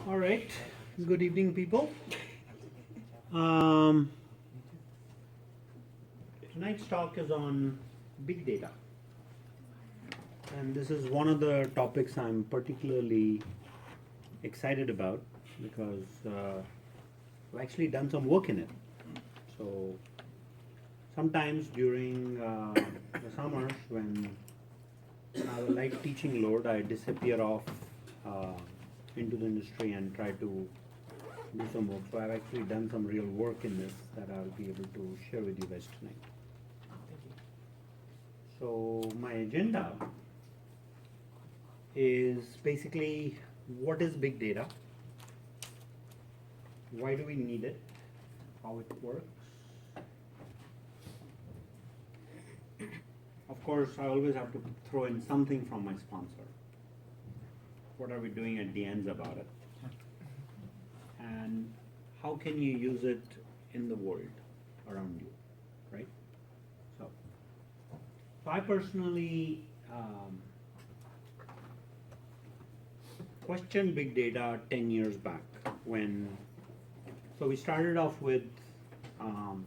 All right. Good evening, people. Um, Tonight's talk is on big data, and this is one of the topics I'm particularly excited about because I've actually done some work in it. So sometimes during the summers when I have a light teaching load, I disappear off uh, into the industry and try to do some work. So I've actually done some real work in this that I'll be able to share with you guys tonight. So my agenda is basically what is big data, why do we need it, how it works. Of course, I always have to throw in something from my sponsor. What are we doing at De Anza about it? And how can you use it in the world around you, right? So, I personally questioned big data 10 years back when, so we started off with um,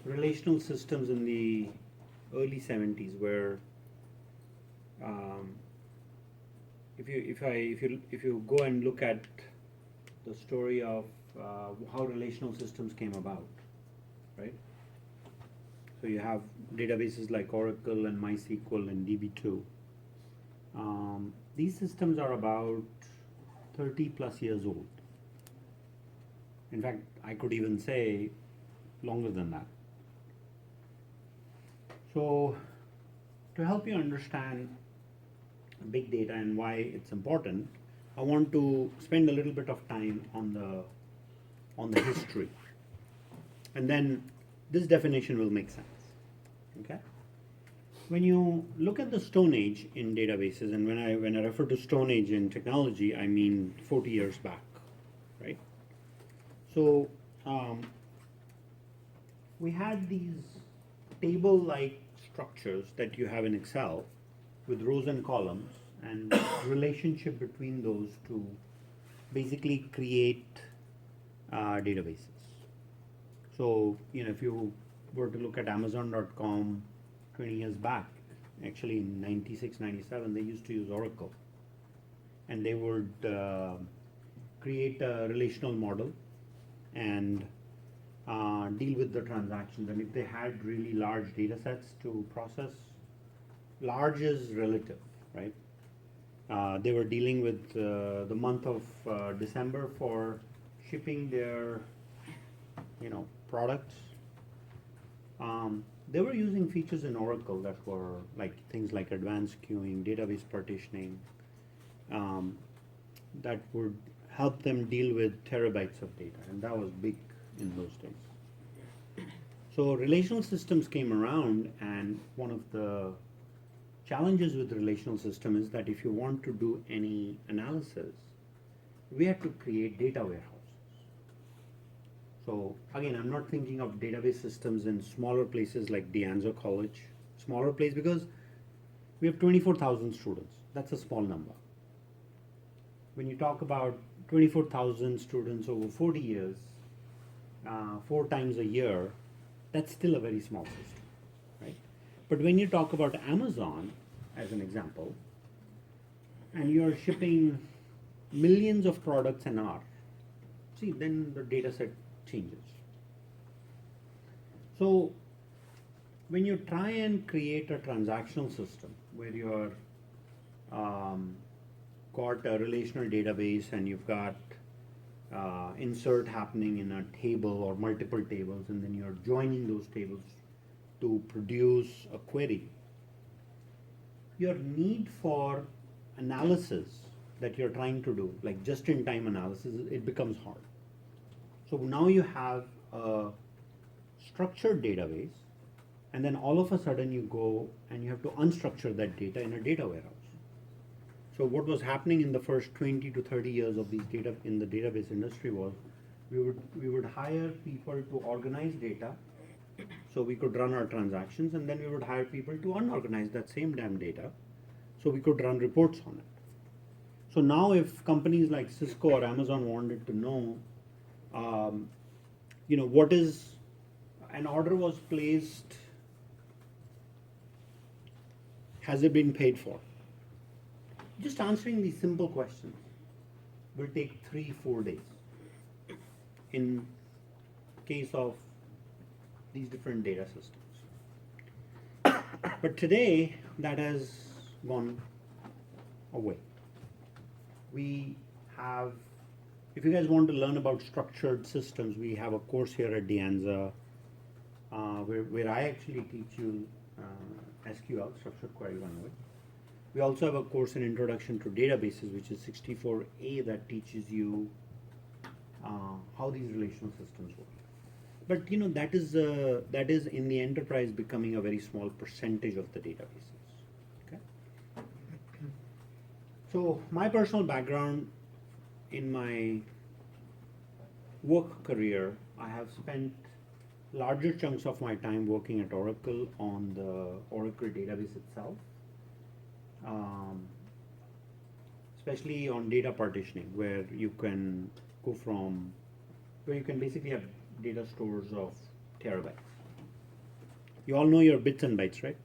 relational systems in the early 70s where um, if you go and look at the story of how relational systems came about, right? So you have databases like Oracle and MySQL and DB2. These systems are about 30 plus years old. In fact, I could even say longer than that. So, to help you understand big data and why it's important, I want to spend a little bit of time on the history, and then this definition will make sense. Okay. When you look at the Stone Age in databases, and when I refer to Stone Age in technology, I mean 40 years back, right? So we had these table-like structures that you have in Excel with rows and columns and relationship between those to basically create databases. So, if you were to look at Amazon.com 20 years back, actually in 96, 97, they used to use Oracle. And they would create a relational model and deal with the transactions. And if they had really large data sets to process, large is relative, right? They were dealing with the month of December for shipping their, products. They were using features in Oracle that were like things like advanced queuing, database partitioning, that would help them deal with terabytes of data, and that was big in those days. So relational systems came around, and one of the challenges with the relational system is that if you want to do any analysis, we have to create data warehouses. So again, I'm not thinking of database systems in smaller places like De Anza College, smaller place because we have 24,000 students. That's a small number. When you talk about 24,000 students over 40 years, 4 times a year, that's still a very small system, right? But when you talk about Amazon, as an example, and you're shipping millions of products an hour, see, then the data set changes. So when you try and create a transactional system where you're got a relational database and you've got insert happening in a table or multiple tables, and then you're joining those tables to produce a query, your need for analysis that you're trying to do, like just-in-time analysis, it becomes hard. So now you have a structured database, and then all of a sudden you go and you have to unstructure that data in a data warehouse. So what was happening in the first 20 to 30 years of these data in the database industry was we would hire people to organize data so we could run our transactions, and then we would hire people to unorganize that same damn data so we could run reports on it. So now if companies like Cisco or Amazon wanted to know, um, what is, an order was placed, has it been paid for? Just answering these simple questions will take 3-4 days in case of these different data systems. But today that has gone away. We have, if you guys want to learn about structured systems, we have a course here at De Anza where I actually teach you SQL, Structured Query Language. We also have a course in Introduction to Databases, which is 64A, that teaches you how these relational systems work. But that is in the enterprise becoming a very small percentage of the databases. Okay. So my personal background, in my work career, I have spent larger chunks of my time working at Oracle on the Oracle database itself, especially on data partitioning, where you can basically have data stores of terabytes. You all know your bits and bytes, right?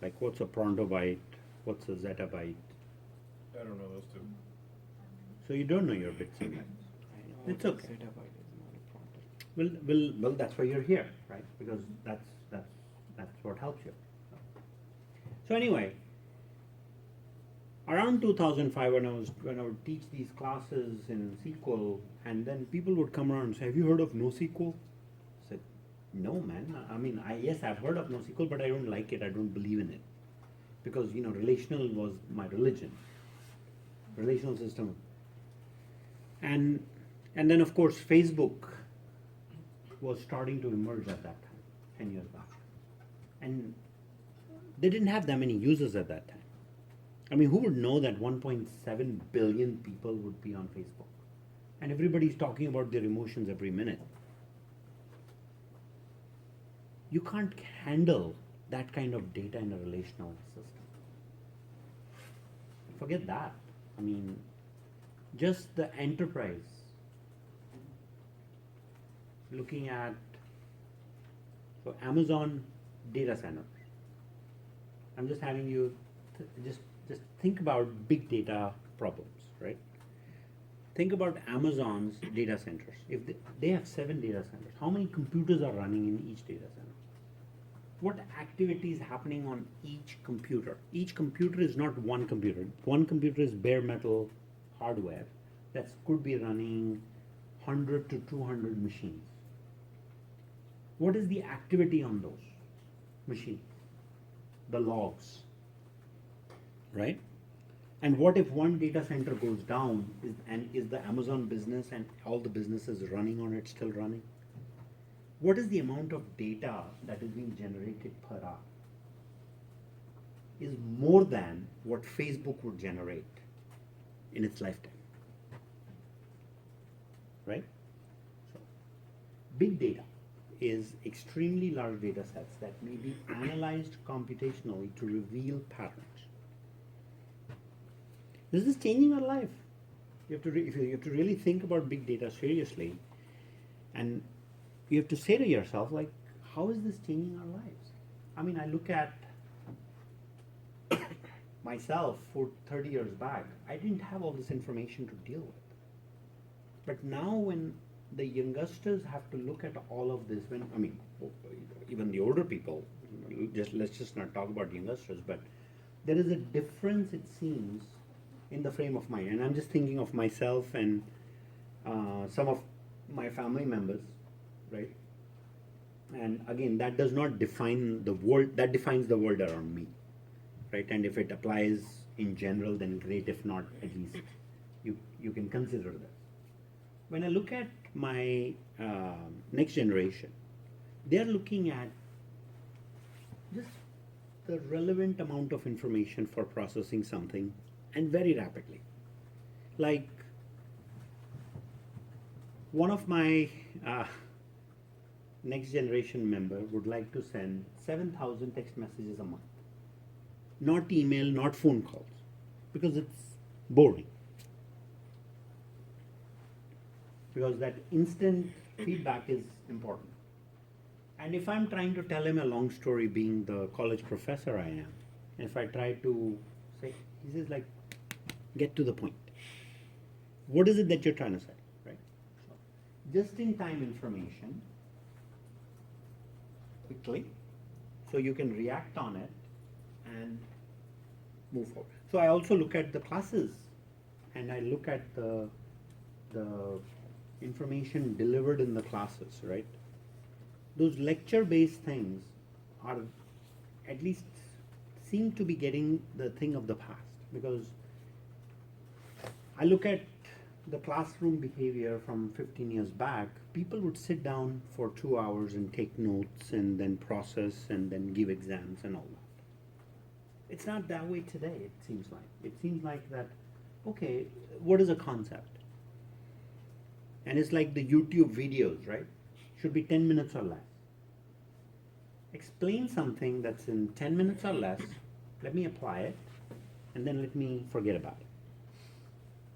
Like what's a Pronto byte, what's a zettabyte? I don't know those two. So you don't know your bits and bytes. I know It's okay. zettabyte is not a Pronto. Well, that's why you're here, right? Because that's what helps you. So anyway, around 2005, when I would teach these classes in SQL, and then people would come around and say, "Have you heard of NoSQL?" I said, "No, man. I mean, yes, I've heard of NoSQL, but I don't like it. I don't believe in it, because relational was my religion, relational system." And then of course Facebook was starting to emerge at that time, 10 years back, and they didn't have that many users at that time. I mean, who would know that 1.7 billion people would be on Facebook? And everybody's talking about their emotions every minute. You can't handle that kind of data in a relational system. Forget that. I mean, just the enterprise, looking at, so Amazon data centers. I'm just having you just think about big data problems, right? Think about Amazon's data centers. If they have 7 data centers, how many computers are running in each data center? What activity is happening on each computer? Each computer is not one computer. One computer is bare metal hardware that could be running 100 to 200 machines. What is the activity on those machines? The logs, right? And what if one data center goes down, is the Amazon business and all the businesses running on it still running? What is the amount of data that is being generated per hour? Is more than what Facebook would generate in its lifetime, right? So, big data is extremely large data sets that may be analyzed computationally to reveal patterns. This is changing our life. You have to really think about big data seriously, and you have to say to yourself, like, how is this changing our lives? I mean, I look at myself for 30 years back. I didn't have all this information to deal with. But now when the youngsters have to look at all of this, even the older people, let's just not talk about youngsters, but there is a difference, it seems, in the frame of mind. And I'm just thinking of myself and some of my family members, right? And again, that does not define the world, that defines the world around me, right? And if it applies in general, then great. If not, at least you can consider that. When I look at my next generation, they're looking at just the relevant amount of information for processing something, and very rapidly. Like, one of my next generation member would like to send 7,000 text messages a month. Not email, not phone calls. because it's boring. Because that instant feedback is important. And if I'm trying to tell him a long story, being the college professor I am, if I try to say, he says like, get to the point. What is it that you're trying to say, right? So, just in time information, quickly, so you can react on it and move forward. So I also look at the classes, and I look at the information delivered in the classes, right? Those lecture-based things are at least seem to be getting the thing of the past, because I look at the classroom behavior from 15 years back. People would sit down for 2 hours and take notes and then process and then give exams and all that. It's not that way today, it seems like. It seems like that, okay, what is a concept? And it's like the YouTube videos, right? Should be 10 minutes or less. Explain something that's in 10 minutes or less, let me apply it, and then let me forget about it.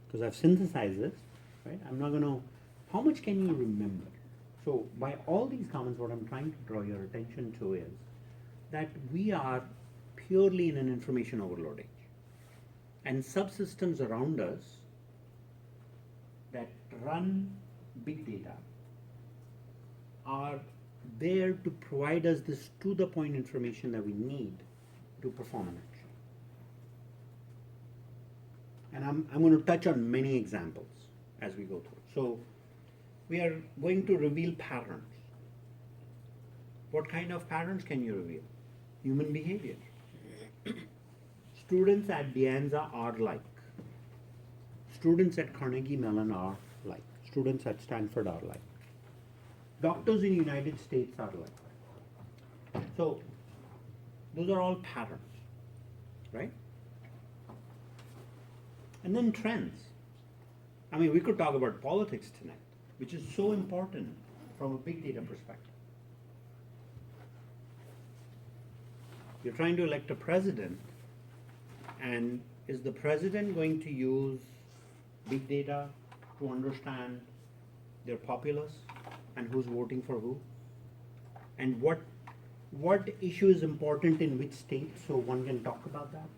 Because I've synthesized this, right? I'm not going to, how much can you remember? So by all these comments, what I'm trying to draw your attention to is that we are purely in an information overload age. And subsystems around us that run big data are there to provide us this to-the-point information that we need to perform an action. And I'm going to touch on many examples as we go through. So we are going to reveal patterns. What kind of patterns can you reveal? Human behavior. Students at De Anza are like. Students at Carnegie Mellon are like. Students at Stanford are like. Doctors in the United States are like. So those are all patterns, right? And then trends. I mean, we could talk about politics tonight, which is so important from a big data perspective. You're trying to elect a president, and is the president going to use big data to understand their populace and who's voting for who? And what issue is important in which state, so one can talk about that?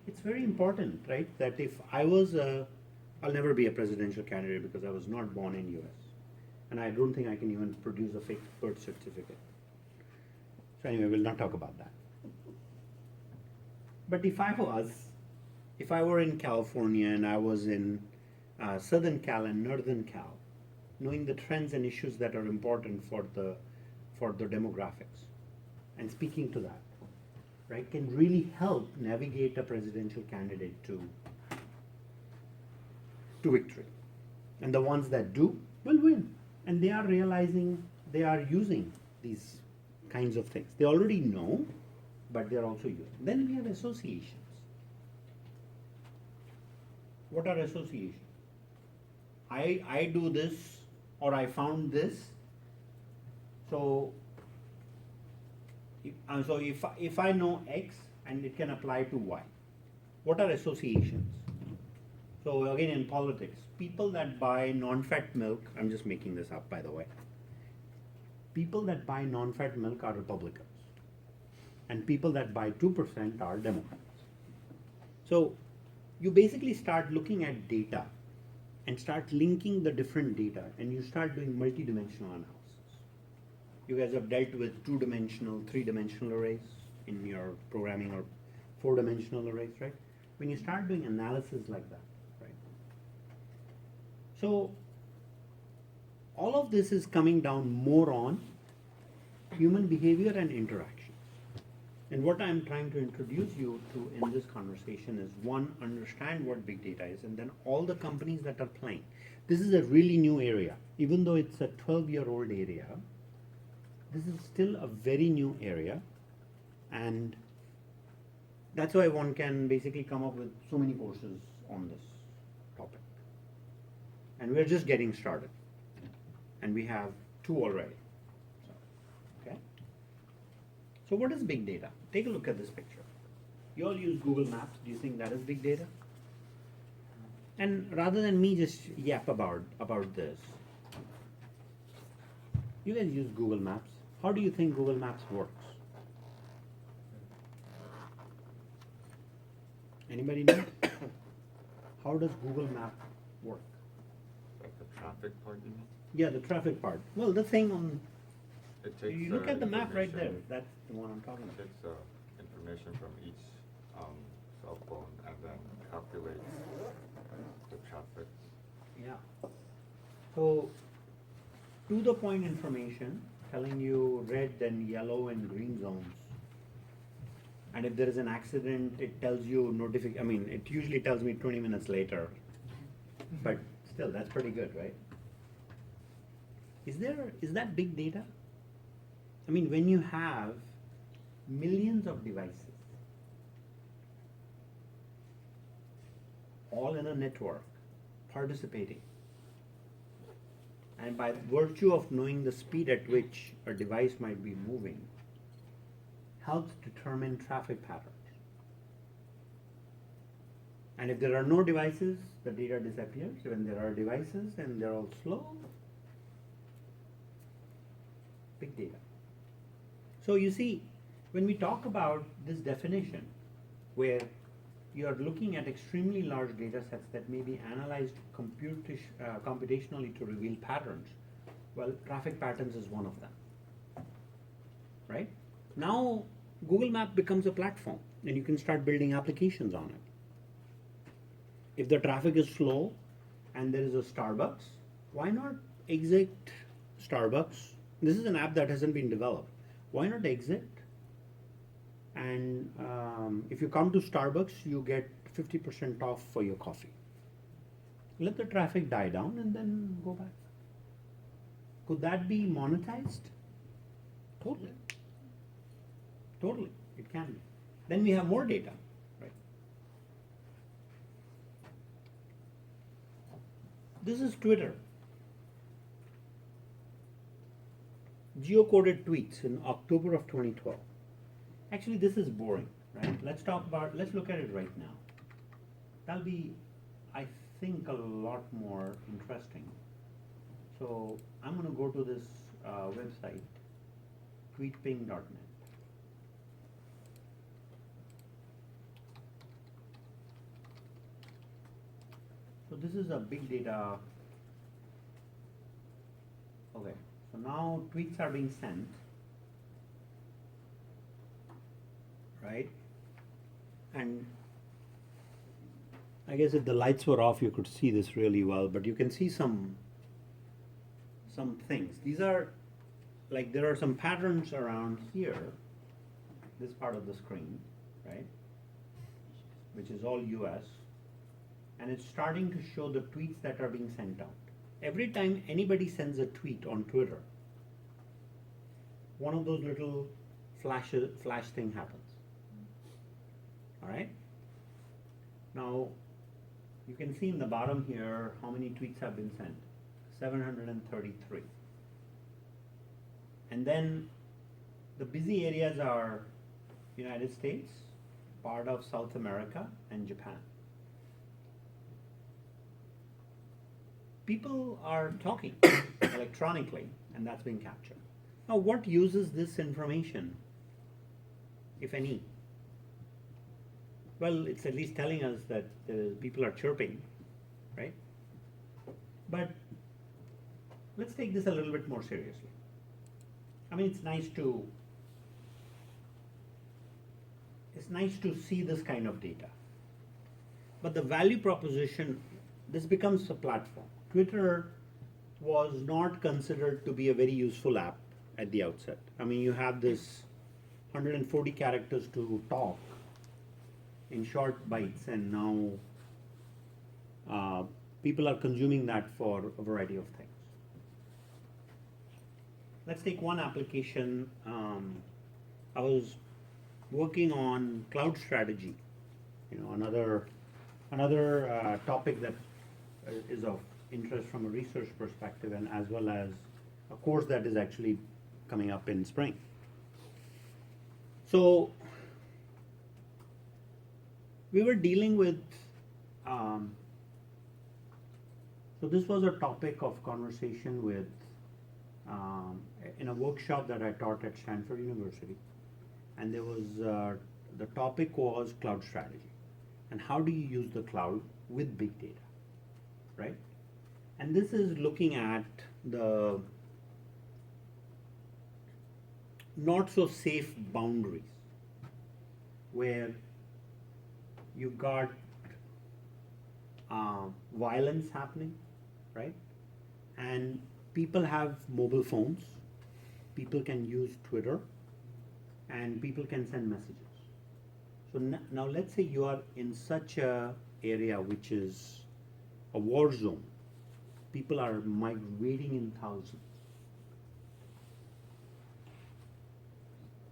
It's very important, right? That if I was I'll never be a presidential candidate because I was not born in US. And I don't think I can even produce a fake birth certificate. So anyway, we'll not talk about that. But if I were in California and I was in Southern Cal and Northern Cal, knowing the trends and issues that are important for the demographics and speaking to that, right, can really help navigate a presidential candidate to victory. And the ones that do will win. And they are realizing, they are using these kinds of things. They already know, but they're also using. Then we have associations. What are associations? I do this, or I found this. So if I know X and it can apply to Y, what are associations? So again, in politics, people that buy non-fat milk, I'm just making this up by the way, people that buy non-fat milk are Republicans, and people that buy 2% are Democrats. So you basically start looking at data and start linking the different data, and you start doing multi-dimensional analysis. You guys have dealt with 2-dimensional, 3-dimensional arrays in your programming, or 4-dimensional arrays, right? When you start doing analysis like that, right? So all of this is coming down more on human behavior and interactions. And what I'm trying to introduce you to in this conversation is, one, understand what big data is, and then all the companies that are playing. This is a really new area. Even though it's a 12-year-old area, this is still a very new area, and that's why one can basically come up with so many courses on this topic. And we're just getting started, and we have 2 already. So, okay. So what is big data? Take a look at this picture. You all use Google Maps. Do you think that is big data? And rather than me just yap about this, you guys use Google Maps. How do you think Google Maps works? Anybody know? How does Google Map work? Like the traffic part, you mean? Yeah, the traffic part. Well, the thing on, It takes, you look at the map right there. information- That's the one I'm talking It about. takes information from each cell phone and then calculates the traffic. Yeah. So, to the point information telling you red and yellow and green zones. And if there is an accident, it tells you I mean, it usually tells me 20 minutes later. But still, that's pretty good, right? Is that big data? I mean, when you have millions of devices, all in a network, participating, and by virtue of knowing the speed at which a device might be moving, helps determine traffic patterns. And if there are no devices, the data disappears. When there are devices and they're all slow, big data. So you see, when we talk about this definition, where you are looking at extremely large data sets that may be analyzed computationally to reveal patterns, well, traffic patterns is one of them, right? Now, Google Map becomes a platform, and you can start building applications on it. If the traffic is slow and there is a Starbucks, why not exit Starbucks? This is an app that hasn't been developed. Why not exit? And if you come to Starbucks, you get 50% off for your coffee. Let the traffic die down and then go back. Could that be monetized? Totally. Totally, it can be. Then we have more data, right? This is Twitter. Geocoded tweets in October of 2012. Actually, this is boring, right? Let's look at it right now. That'll be, I think, a lot more interesting. So I'm going to go to this website, tweetping.net. So this is a big data. Okay, so now tweets are being sent, right? And I guess if the lights were off, you could see this really well, but you can see some things. These are, like, there are some patterns around here, this part of the screen, right? Which is all US. And it's starting to show the tweets that are being sent out. Every time anybody sends a tweet on Twitter, one of those little flash thing happens. All right? Now, you can see in the bottom here how many tweets have been sent. 733. And then the busy areas are United States, part of South America, and Japan. People are talking electronically, and that's being captured. Now, what uses this information, if any? Well, it's at least telling us that people are chirping, right? But let's take this a little bit more seriously. I mean, it's nice to see this kind of data. But the value proposition, this becomes a platform. Twitter was not considered to be a very useful app at the outset. I mean, you have this 140 characters to talk in short bites, and now people are consuming that for a variety of things. Let's take one application. I was working on cloud strategy, another topic that is of interest from a research perspective, and as well as a course that is actually coming up in spring. So we were dealing with, so this was a topic of conversation with, in a workshop that I taught at Stanford University. And there was, the topic was cloud strategy. And how do you use the cloud with big data, right? And this is looking at the not so safe boundaries where you got violence happening, right? And people have mobile phones, people can use Twitter, and people can send messages. So now let's say you are in such a area which is a war zone. People are migrating in thousands.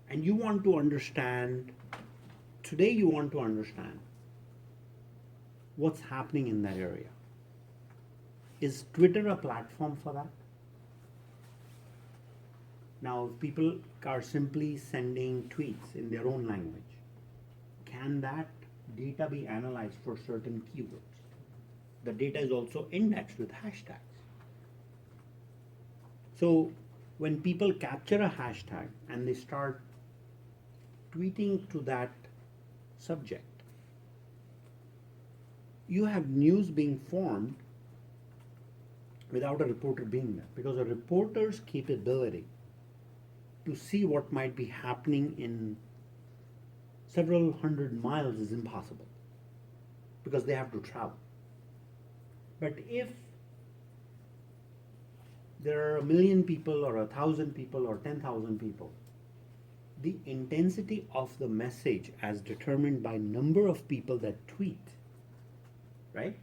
And you want to understand, today you want to understand what's happening in that area. Is Twitter a platform for that? Now, if people are simply sending tweets in their own language, can that data be analyzed for certain keywords? The data is also indexed with hashtags. So when people capture a hashtag and they start tweeting to that subject, you have news being formed without a reporter being there, because a reporter's capability to see what might be happening in several hundred miles is impossible, because they have to travel. But if there are 1 million people or 1,000 people or 10,000 people, the intensity of the message as determined by number of people that tweet, right,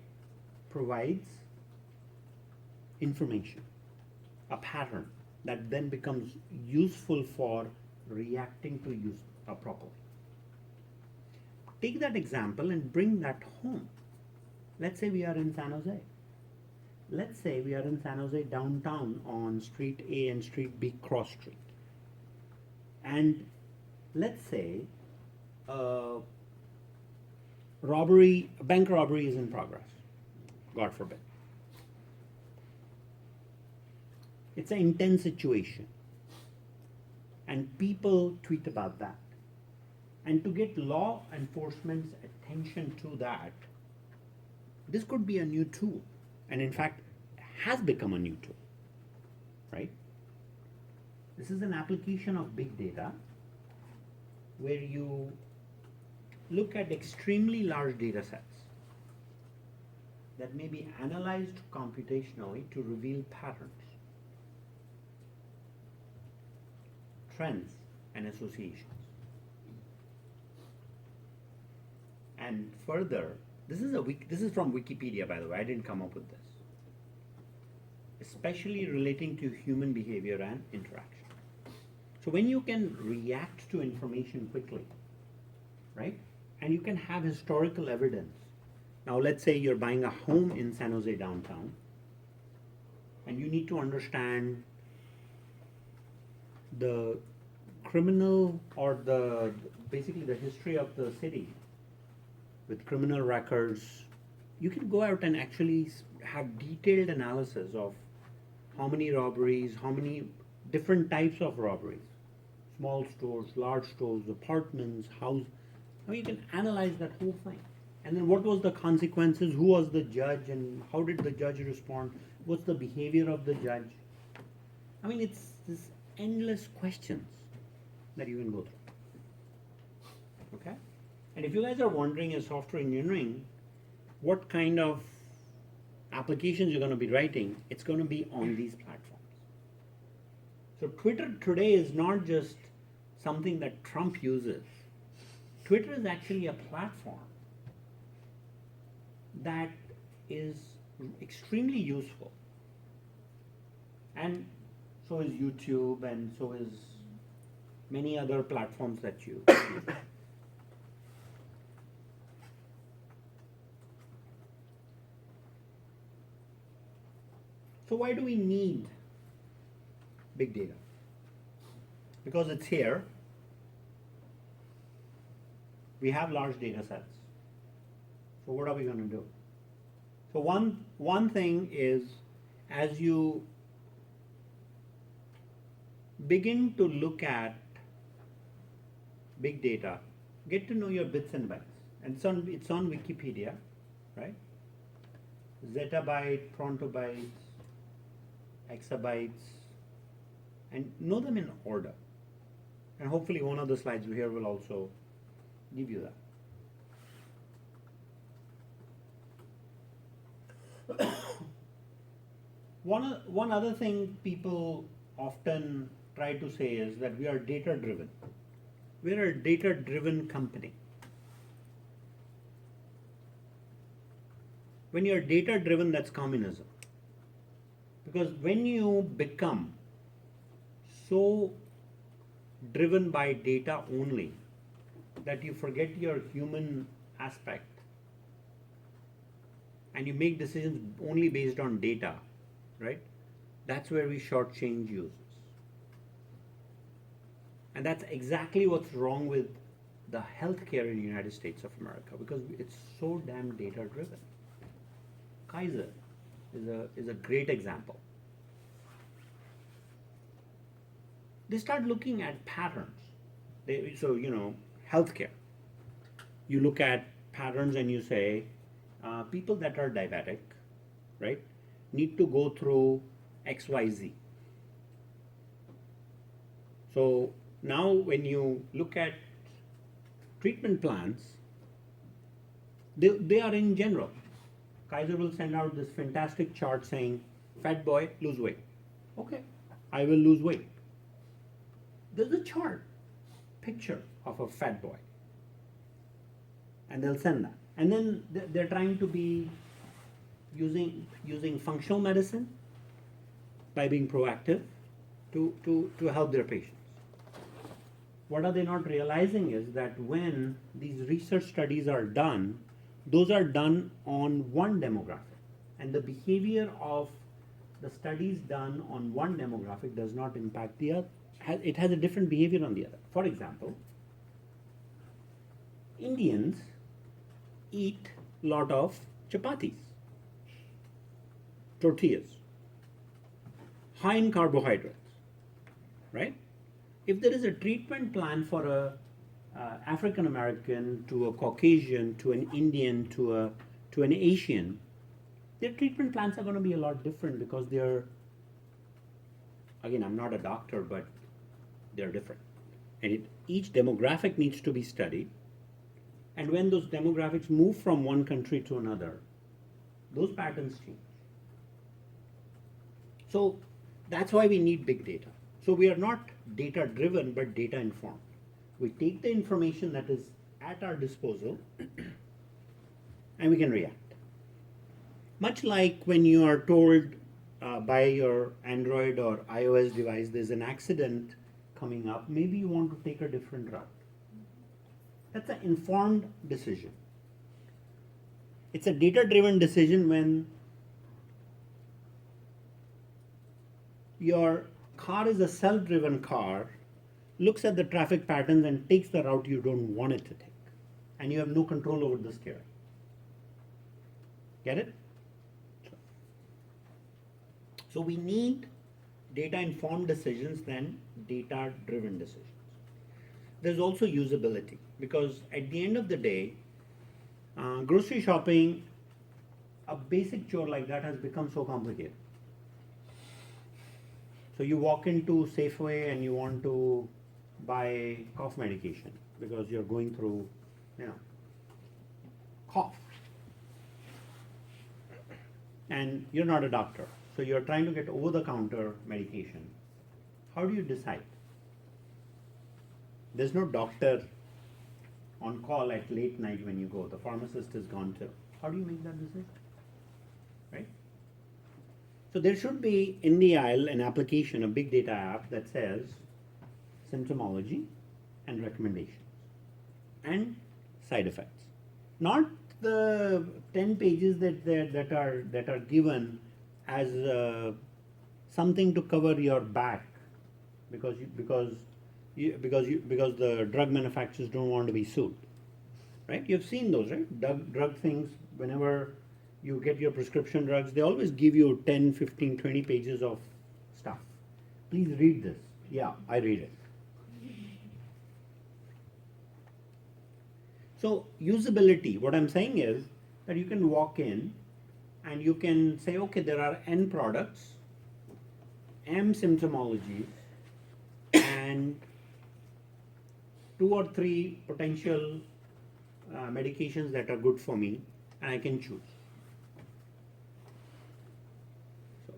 provides information, a pattern that then becomes useful for reacting to use properly. Take that example and bring that home. Let's say we are in San Jose. Let's say we are in San Jose downtown on Street A and Street B, cross street. And let's say a bank robbery is in progress, God forbid. It's an intense situation. And people tweet about that. And to get law enforcement's attention to that, this could be a new tool. And in fact, has become a new tool, right? This is an application of big data where you look at extremely large data sets that may be analyzed computationally to reveal patterns, trends, and associations. And further, this is from Wikipedia, by the way. I didn't come up with this. Especially relating to human behavior and interaction. So when you can react to information quickly, right? And you can have historical evidence. Now let's say you're buying a home in San Jose downtown, and you need to understand the criminal or basically the history of the city with criminal records. You can go out and actually have detailed analysis of how many robberies, how many different types of robberies, small stores, large stores, apartments, houses. I mean, you can analyze that whole thing. And then what was the consequences, who was the judge, and how did the judge respond, what's the behavior of the judge. I mean, it's this endless questions that you can go through. Okay? And if you guys are wondering as software engineering, what kind of applications you're going to be writing, it's going to be on these platforms. So Twitter today is not just something that Trump uses. Twitter is actually a platform that is extremely useful. And so is YouTube, and so is many other platforms that you use. So why do we need big data? Because it's here. We have large data sets. So what are we going to do? So one thing is, as you begin to look at big data, get to know your bits and bytes. And it's on Wikipedia, right? Zettabyte, frontobytes, exabytes, and know them in order. And hopefully one of the slides here will also give you that. One other thing people often try to say is that we are data driven. We're a data driven company. When you're data driven, that's communism. Because when you become so driven by data only that you forget your human aspect and you make decisions only based on data, right? That's where we shortchange users. And that's exactly what's wrong with the healthcare in the United States of America, because it's so damn data driven. Kaiser is a great example. They start looking at patterns. So, healthcare. You look at patterns and you say, people that are diabetic, right, need to go through XYZ. So now when you look at treatment plans, they are in general. Kaiser will send out this fantastic chart saying, fat boy, lose weight. Okay, I will lose weight. There's a chart, picture of a fat boy. And they'll send that. And then they're trying to be using functional medicine by being proactive to help their patients. What are they not realizing is that when these research studies are done, those are done on one demographic. And the behavior of the studies done on one demographic does not impact the other. It has a different behavior on the other. For example, Indians eat a lot of chapatis, tortillas, high in carbohydrates, right? If there is a treatment plan for a African American to a Caucasian to an Indian to an Asian, their treatment plans are going to be a lot different because they're, again, I'm not a doctor, but they're different. And each demographic needs to be studied. And when those demographics move from one country to another, those patterns change. So that's why we need big data. So we are not data driven, but data informed. We take the information that is at our disposal and we can react. Much like when you are told by your Android or iOS device there's an accident coming up, maybe you want to take a different route. That's an informed decision. It's a data-driven decision when your car is a self-driven car, looks at the traffic patterns and takes the route you don't want it to take. And you have no control over the steering. Get it? So we need data-informed decisions than data-driven decisions. There's also usability, because at the end of the day, grocery shopping, a basic chore like that has become so complicated. So you walk into Safeway and you want to buy cough medication because you're going through, cough. And you're not a doctor, so you're trying to get over-the-counter medication. How do you decide? There's no doctor on call at late night when you go. The pharmacist is gone too. How do you make that decision? Right? So there should be in the aisle an application, a big data app that says symptomology and recommendations and side effects. Not the 10 pages that are given as something to cover your back because the drug manufacturers don't want to be sued, right? You've seen those, right? Drug things, whenever you get your prescription drugs, they always give you 10, 15, 20 pages of stuff. Please read this. Yeah, I read it. So usability, what I'm saying is that you can walk in and you can say, okay, there are N products, M symptomologies, and 2 or 3 potential medications that are good for me, and I can choose. So,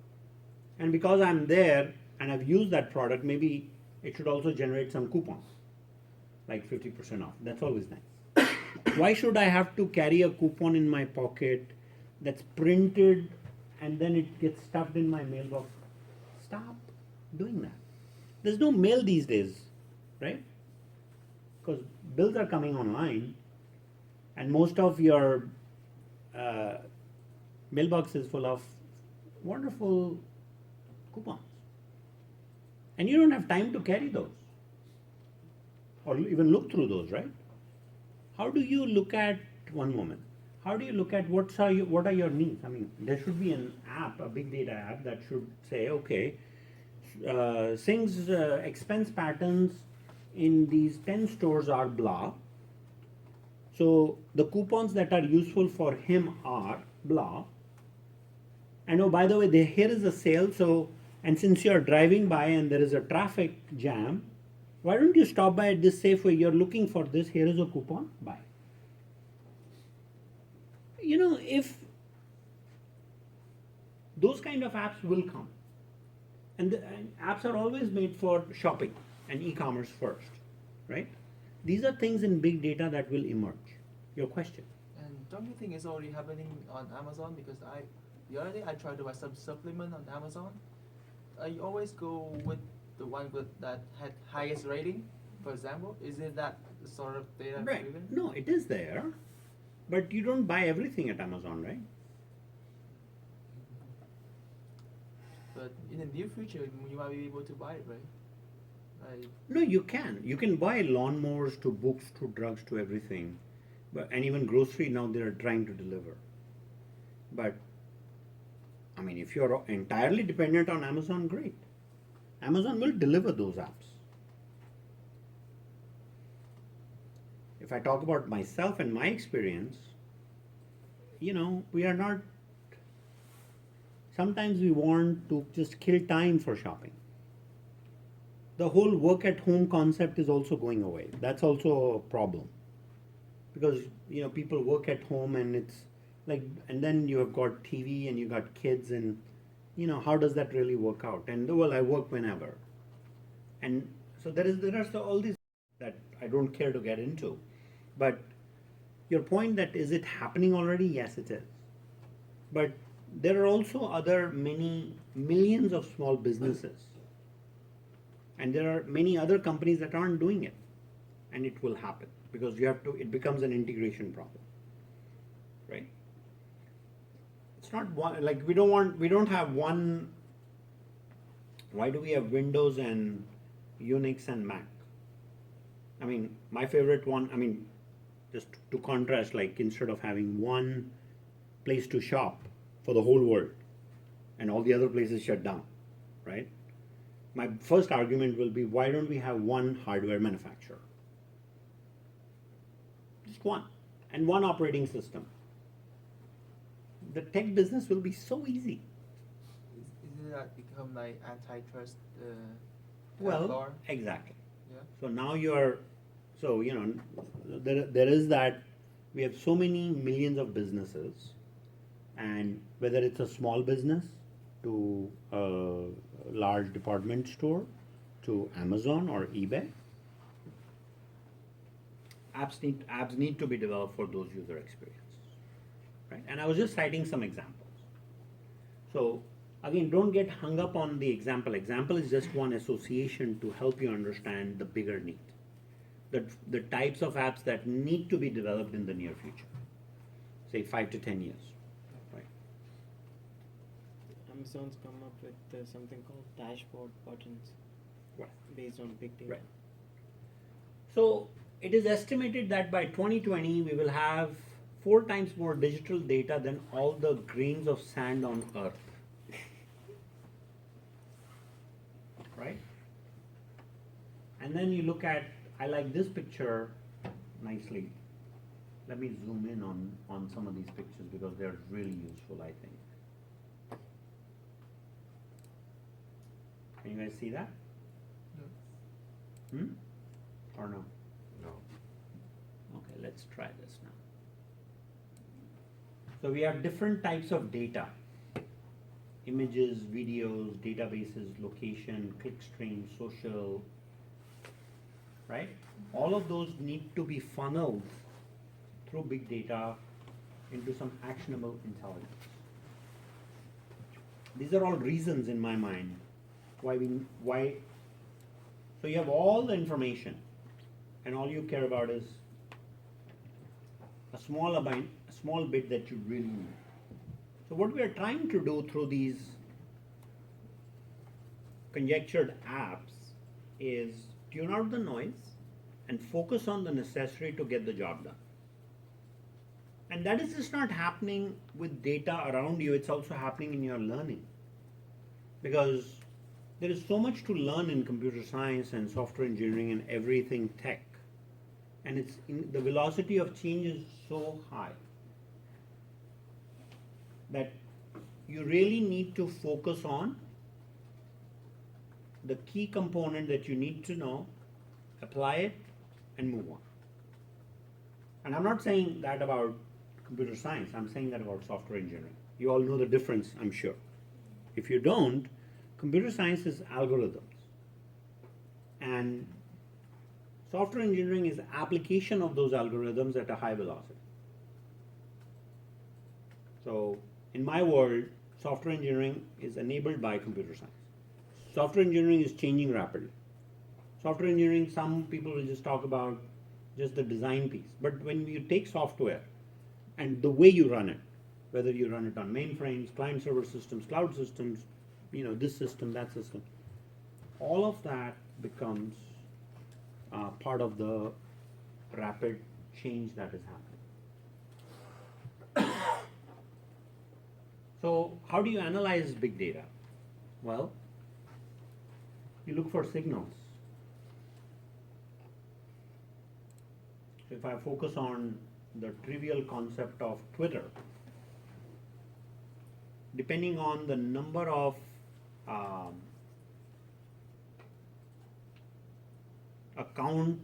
and because I'm there and I've used that product, maybe it should also generate some coupons, like 50% off. That's always nice. Why should I have to carry a coupon in my pocket that's printed and then it gets stuffed in my mailbox? Stop doing that. There's no mail these days, right? Because bills are coming online and most of your mailbox is full of wonderful coupons. And you don't have time to carry those or even look through those, right? How do you look at, one moment, how do you look at what are your needs? I mean, there should be an app, a big data app that should say, okay, Singh's expense patterns in these 10 stores are blah. So the coupons that are useful for him are blah. And oh, by the way, here is a sale. So, and since you're driving by and there is a traffic jam, why don't you stop by at this Safeway? You're looking for this. Here is a coupon. Buy. You know, if those kind of apps will come, and apps are always made for shopping and e-commerce first, right? These are things in big data that will emerge. Your question. And don't you think it's already happening on Amazon? Because the other day I tried to buy some supplement on Amazon. I always go with the one that had highest rating, for example. Is it that sort of data Right. driven? No, it is there, but you don't buy everything at Amazon, right? But in the near future, you might be able to buy it, right? Like, No, you can. You can buy lawnmowers to books to drugs to everything, and even grocery now they are trying to deliver. But I mean, if you're entirely dependent on Amazon, great. Amazon will deliver those apps. If I talk about myself and my experience, you know, we are not. Sometimes we want to just kill time for shopping. The whole work at home concept is also going away. That's also a problem. Because, you know, people work at home and it's like, and then you have got TV and you got kids and, you know, how does that really work out? And well, I work whenever. And so there are all these that I don't care to get into. But your point that is it happening already? Yes, it is. But there are also other many millions of small businesses. And there are many other companies that aren't doing it. And it will happen because it becomes an integration problem. Right? It's not one, like we don't have one. Why do we have Windows and Unix and Mac? I mean, my favorite one, I mean, just to contrast, like instead of having one place to shop for the whole world and all the other places shut down, right? My first argument will be, why don't we have one hardware manufacturer? Just one, and one operating system. The tech business will be so easy. Isn't that become like antitrust? Well, law? exactly. Yeah. So now you know, there is that, we have so many millions of businesses, and whether it's a small business to a large department store to Amazon or eBay, apps need to be developed for those user experiences, right? And I was just citing some examples. So again, don't get hung up on the example. Example is just one association to help you understand the bigger need. The types of apps that need to be developed in the near future, say 5 to 10 years, right? Amazon's come up with something called dashboard buttons Right. based on big data. Right. So it is estimated that by 2020 we will have 4 times more digital data than all the grains of sand on earth. Right? And then you look at, I like this picture nicely. Let me zoom in on some of these pictures because they're really useful, I think. Can you guys see that? No. Or no? No. Okay, let's try this now. So we have different types of data. Images, videos, databases, location, clickstream, social, right? All of those need to be funneled through big data into some actionable intelligence. These are all reasons in my mind why so you have all the information and all you care about is a small bit that you really need. So what we are trying to do through these conjectured apps is tune out the noise and focus on the necessary to get the job done. And that is just not happening with data around you, it's also happening in your learning. Because there is so much to learn in computer science and software engineering and everything tech. And the velocity of change is so high that you really need to focus on the key component that you need to know, apply it, and move on. And I'm not saying that about computer science, I'm saying that about software engineering. You all know the difference, I'm sure. If you don't, computer science is algorithms. And software engineering is application of those algorithms at a high velocity. So, in my world, software engineering is enabled by computer science. Software engineering is changing rapidly. Software engineering, some people will just talk about just the design piece. But when you take software and the way you run it, whether you run it on mainframes, client server systems, cloud systems, this system, that system, all of that becomes part of the rapid change that is happening. So how do you analyze big data? Well, you look for signals. So if I focus on the trivial concept of Twitter, depending on the number of account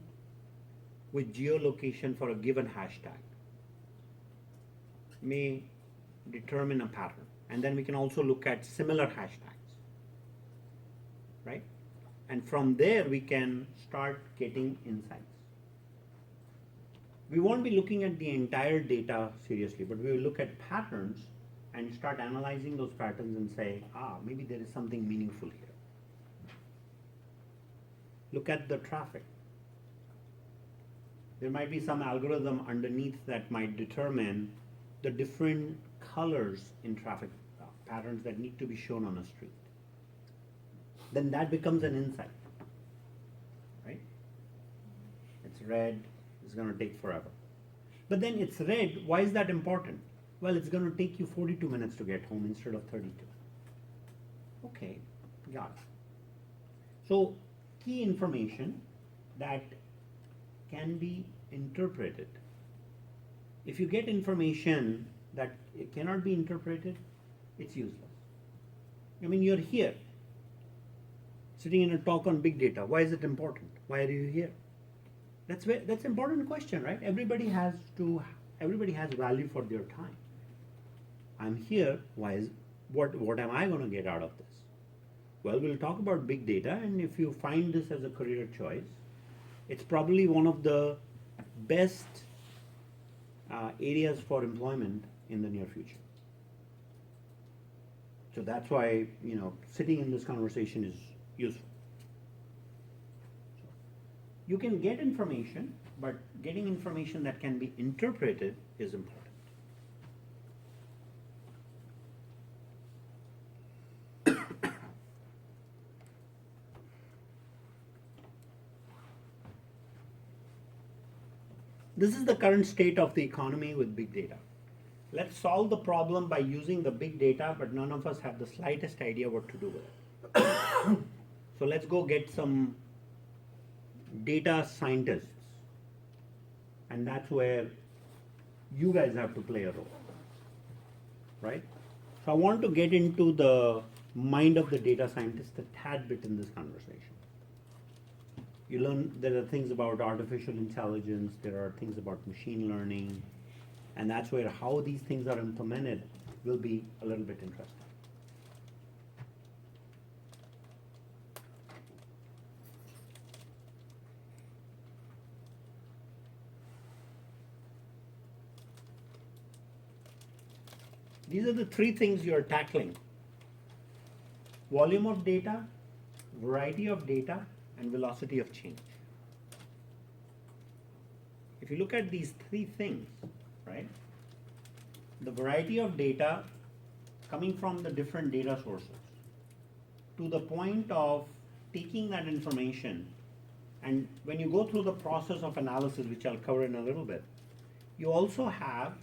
with geolocation for a given hashtag may determine a pattern. And then we can also look at similar hashtags, right? And from there we can start getting insights. We won't be looking at the entire data seriously, but we will look at patterns and start analyzing those patterns and say, maybe there is something meaningful here. Look at the traffic. There might be some algorithm underneath that might determine the different colors in traffic patterns that need to be shown on a street. Then that becomes an insight, right? It's red, it's going to take forever. But then it's red, why is that important? Well, it's going to take you 42 minutes to get home instead of 32. Okay, got it. So, key information that can be interpreted. If you get information that it cannot be interpreted, it's useless. I mean, you're here, sitting in a talk on big data. Why is it important? Why are you here? That's an important question, right? Everybody has value for their time. I'm here. What am I going to get out of this? Well, we'll talk about big data, and if you find this as a career choice, it's probably one of the best areas for employment in the near future. So that's why, sitting in this conversation is useful. You can get information, but getting information that can be interpreted is important. this is the current state of the economy with big data. Let's solve the problem by using the big data, but none of us have the slightest idea what to do with it. So let's go get some data scientists. And that's where you guys have to play a role, right? So I want to get into the mind of the data scientist a tad bit in this conversation. You learn there are things about artificial intelligence, there are things about machine learning, and that's where how these things are implemented will be a little bit interesting. These are the three things you're tackling: volume of data, variety of data, and velocity of change. If you look at these three things, right, the variety of data coming from the different data sources to the point of taking that information, and when you go through the process of analysis, which I'll cover in a little bit, you also have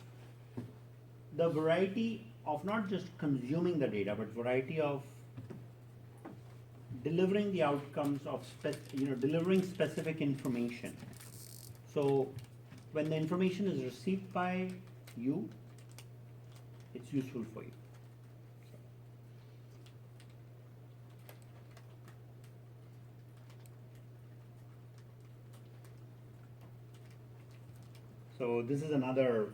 the variety of not just consuming the data, but variety of delivering the outcomes of delivering specific information. So when the information is received by you, it's useful for you. So this is another,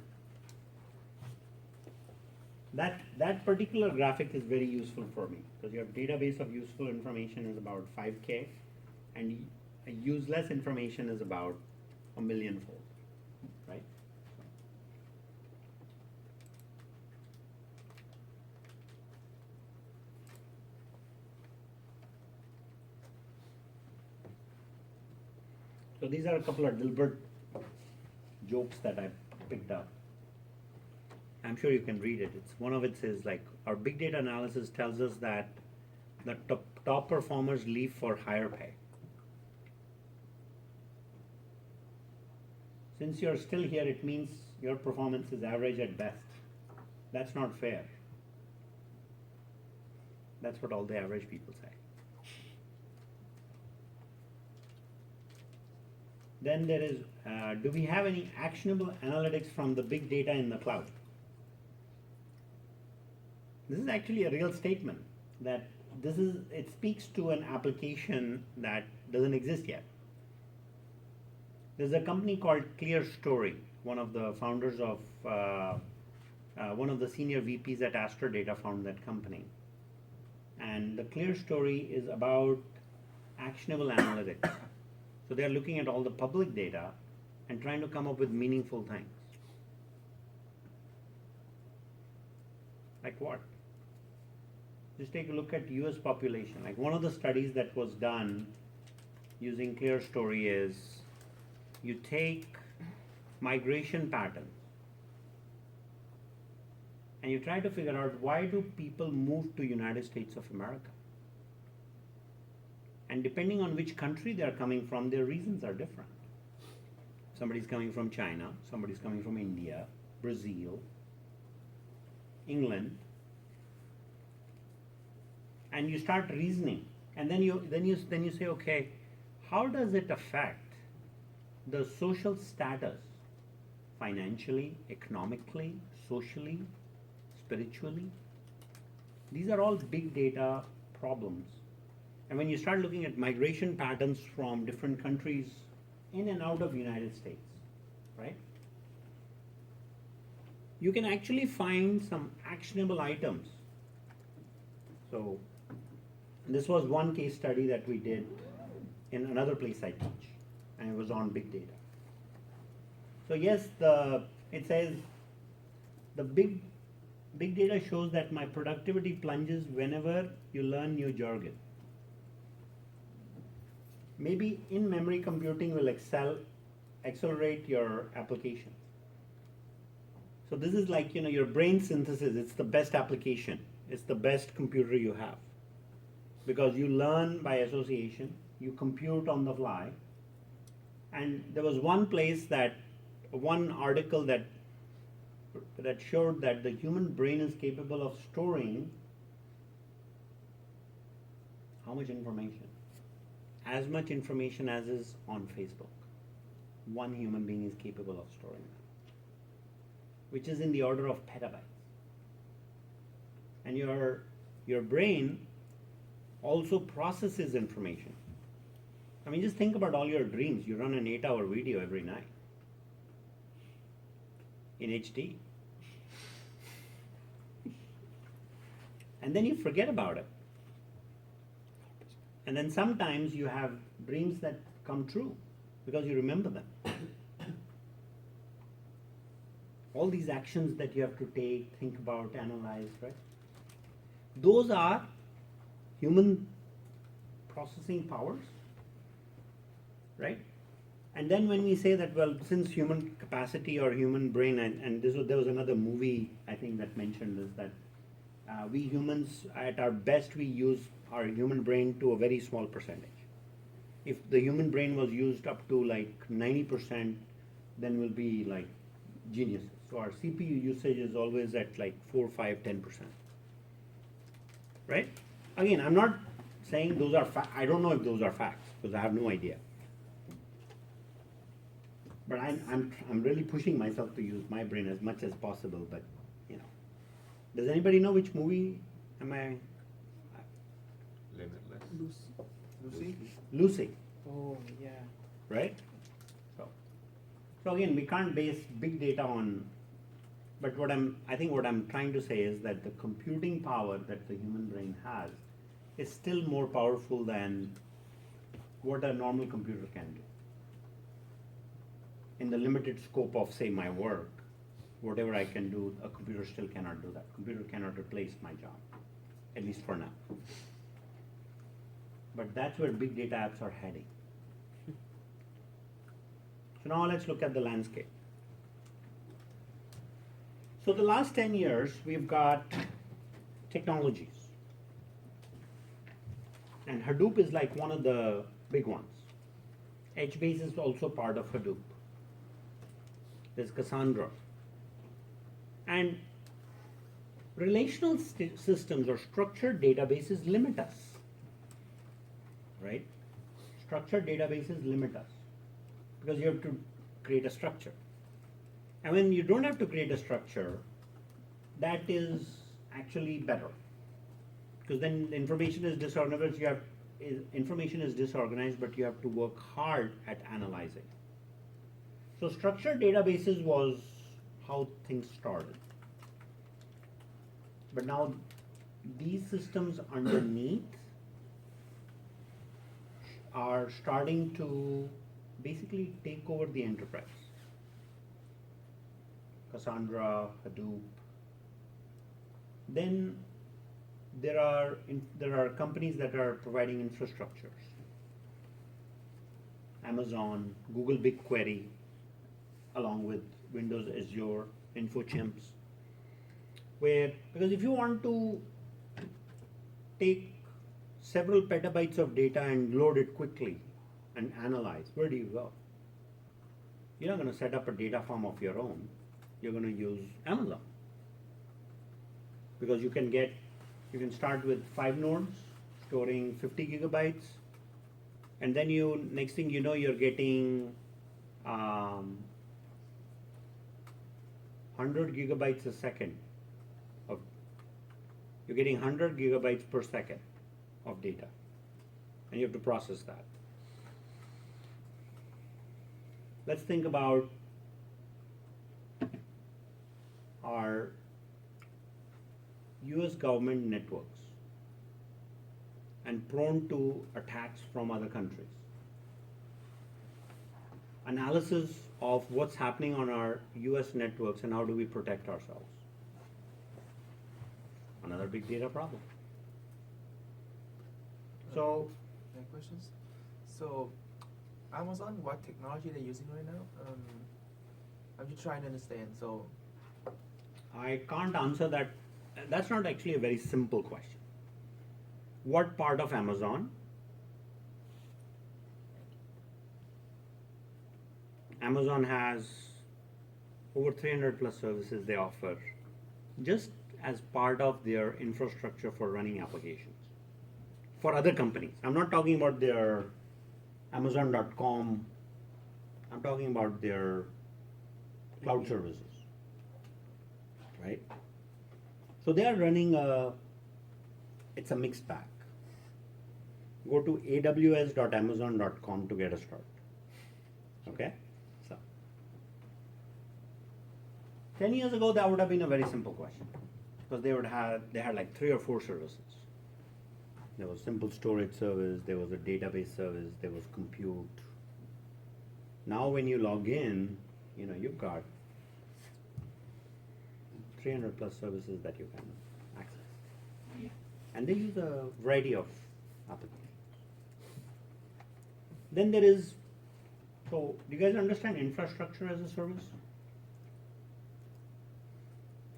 that particular graphic is very useful for me because your database of useful information is about 5K and useless information is about a millionfold, right? So these are a couple of Dilbert jokes that I picked up. I'm sure you can read it. It's one of it says like our big data analysis tells us that the top performers leave for higher pay. Since you're still here, it means your performance is average at best. That's not fair. That's what all the average people say. Then there is, do we have any actionable analytics from the big data in the cloud? This is actually a real statement that it speaks to an application that doesn't exist yet. There's a company called ClearStory, one of the founders of, one of the senior VPs at Astrodata founded that company. And the ClearStory is about actionable analytics. So they're looking at all the public data and trying to come up with meaningful things. Like what? Just take a look at US population. Like one of the studies that was done using ClearStory is you take migration patterns and you try to figure out why do people move to United States of America. And depending on which country they are coming from, their reasons are different. Somebody's coming from China, somebody's coming from India, Brazil, England. And you start reasoning, and then you say, okay, how does it affect the social status, financially, economically, socially, spiritually? These are all big data problems. And when you start looking at migration patterns from different countries in and out of the United States, right? You can actually find some actionable items. So this was one case study that we did in another place I teach, and it was on big data. So yes, it says the big data shows that my productivity plunges whenever you learn new jargon. Maybe in-memory computing will accelerate your application. So this is like, your brain synthesis, it's the best application. It's the best computer you have. Because you learn by association, you compute on the fly. And there was one place that one article that showed that the human brain is capable of storing how much information? As much information as is on Facebook. One human being is capable of storing that, which is in the order of petabytes. And your brain also processes information. I mean, just think about all your dreams. You run an 8-hour video every night in HD. And then you forget about it. And then sometimes you have dreams that come true because you remember them. All these actions that you have to take, think about, analyze, right? Those are human processing powers, right? And then when we say that, well, since human capacity or human brain, and there was another movie I think that mentioned this, that we humans at our best, we use our human brain to a very small percentage. If the human brain was used up to like 90%, then we'll be like geniuses. So our CPU usage is always at like 4, 5, 10%. Right? Again, I'm not saying those are I don't know if those are facts because I have no idea. But I'm really pushing myself to use my brain as much as possible. But you know, does anybody know which movie am I? Limitless. Lucy? Lucy, Oh, yeah. right? So again, we can't base big data on. But I think what I'm trying to say is that the computing power that the human brain has is still more powerful than what a normal computer can do. In the limited scope of, say, my work, whatever I can do, a computer still cannot do that. Computer cannot replace my job, at least for now. But that's where big data apps are heading. So now let's look at the landscape. So the last 10 years, we've got technologies. And Hadoop is like one of the big ones. HBase is also part of Hadoop. There's Cassandra. And relational systems or structured databases limit us. Right? Structured databases limit us because you have to create a structure. And when you don't have to create a structure, that is actually better. Because then the information is disorganized, information is disorganized, but you have to work hard at analyzing. So structured databases was how things started. But now these systems underneath are starting to basically take over the enterprise. Cassandra, Hadoop. Then there are companies that are providing infrastructures. Amazon, Google BigQuery, along with Windows Azure, InfoChimps. Because if you want to take several petabytes of data and load it quickly and analyze, where do you go? You're not going to set up a data farm of your own. You're going to use Amazon. Because you can start with 5 nodes storing 50 gigabytes, and then next thing you know, you're getting 100 gigabytes a second. You're getting 100 gigabytes per second of data, and you have to process that. Let's think about our US government networks and prone to attacks from other countries. Analysis of what's happening on our US networks and how do we protect ourselves. Another big data problem. So, Any questions? So, Amazon, what technology they're using right now? I'm just trying to understand. So, I can't answer that. That's not actually a very simple question. What part of Amazon? Amazon has over 300 plus services they offer just as part of their infrastructure for running applications for other companies. I'm not talking about their Amazon.com, I'm talking about their cloud services, right? So they are running it's a mixed bag. Go to aws.amazon.com to get a start. Okay? So 10 years ago that would have been a very simple question because they had like 3 or 4 services. There was simple storage service, there was a database service, there was compute. Now when you log in, you've got 300 plus services that you can access. And they use a variety of applications. Then there is, so do you guys understand infrastructure as a service?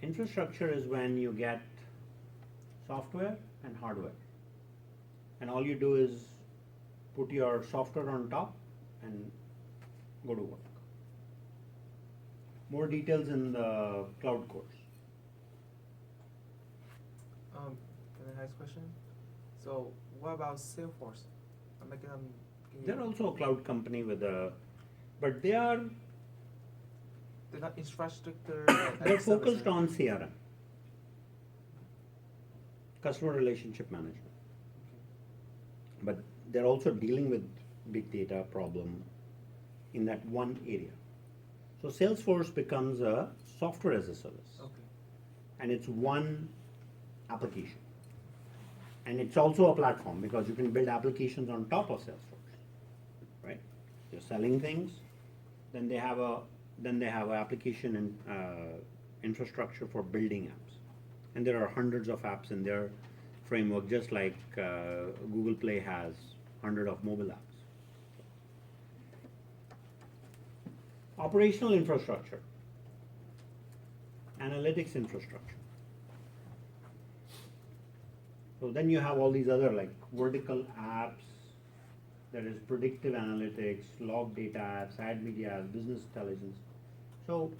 Infrastructure is when you get software and hardware. And all you do is put your software on top and go to work. More details in the cloud course. Can I ask a question? So what about Salesforce? They're also a cloud company but they are They're not infrastructure. they're focused on CRM, customer relationship management. But they're also dealing with big data problem in that one area. So Salesforce becomes a software as a service. Okay. And it's one application. And it's also a platform because you can build applications on top of Salesforce, right? You're selling things, then they have an application and infrastructure for building apps. And there are hundreds of apps in their framework, just like Google Play has hundreds of mobile apps. Operational infrastructure, analytics infrastructure. So then you have all these other like vertical apps, there is predictive analytics, log data apps, ad media apps, business intelligence. So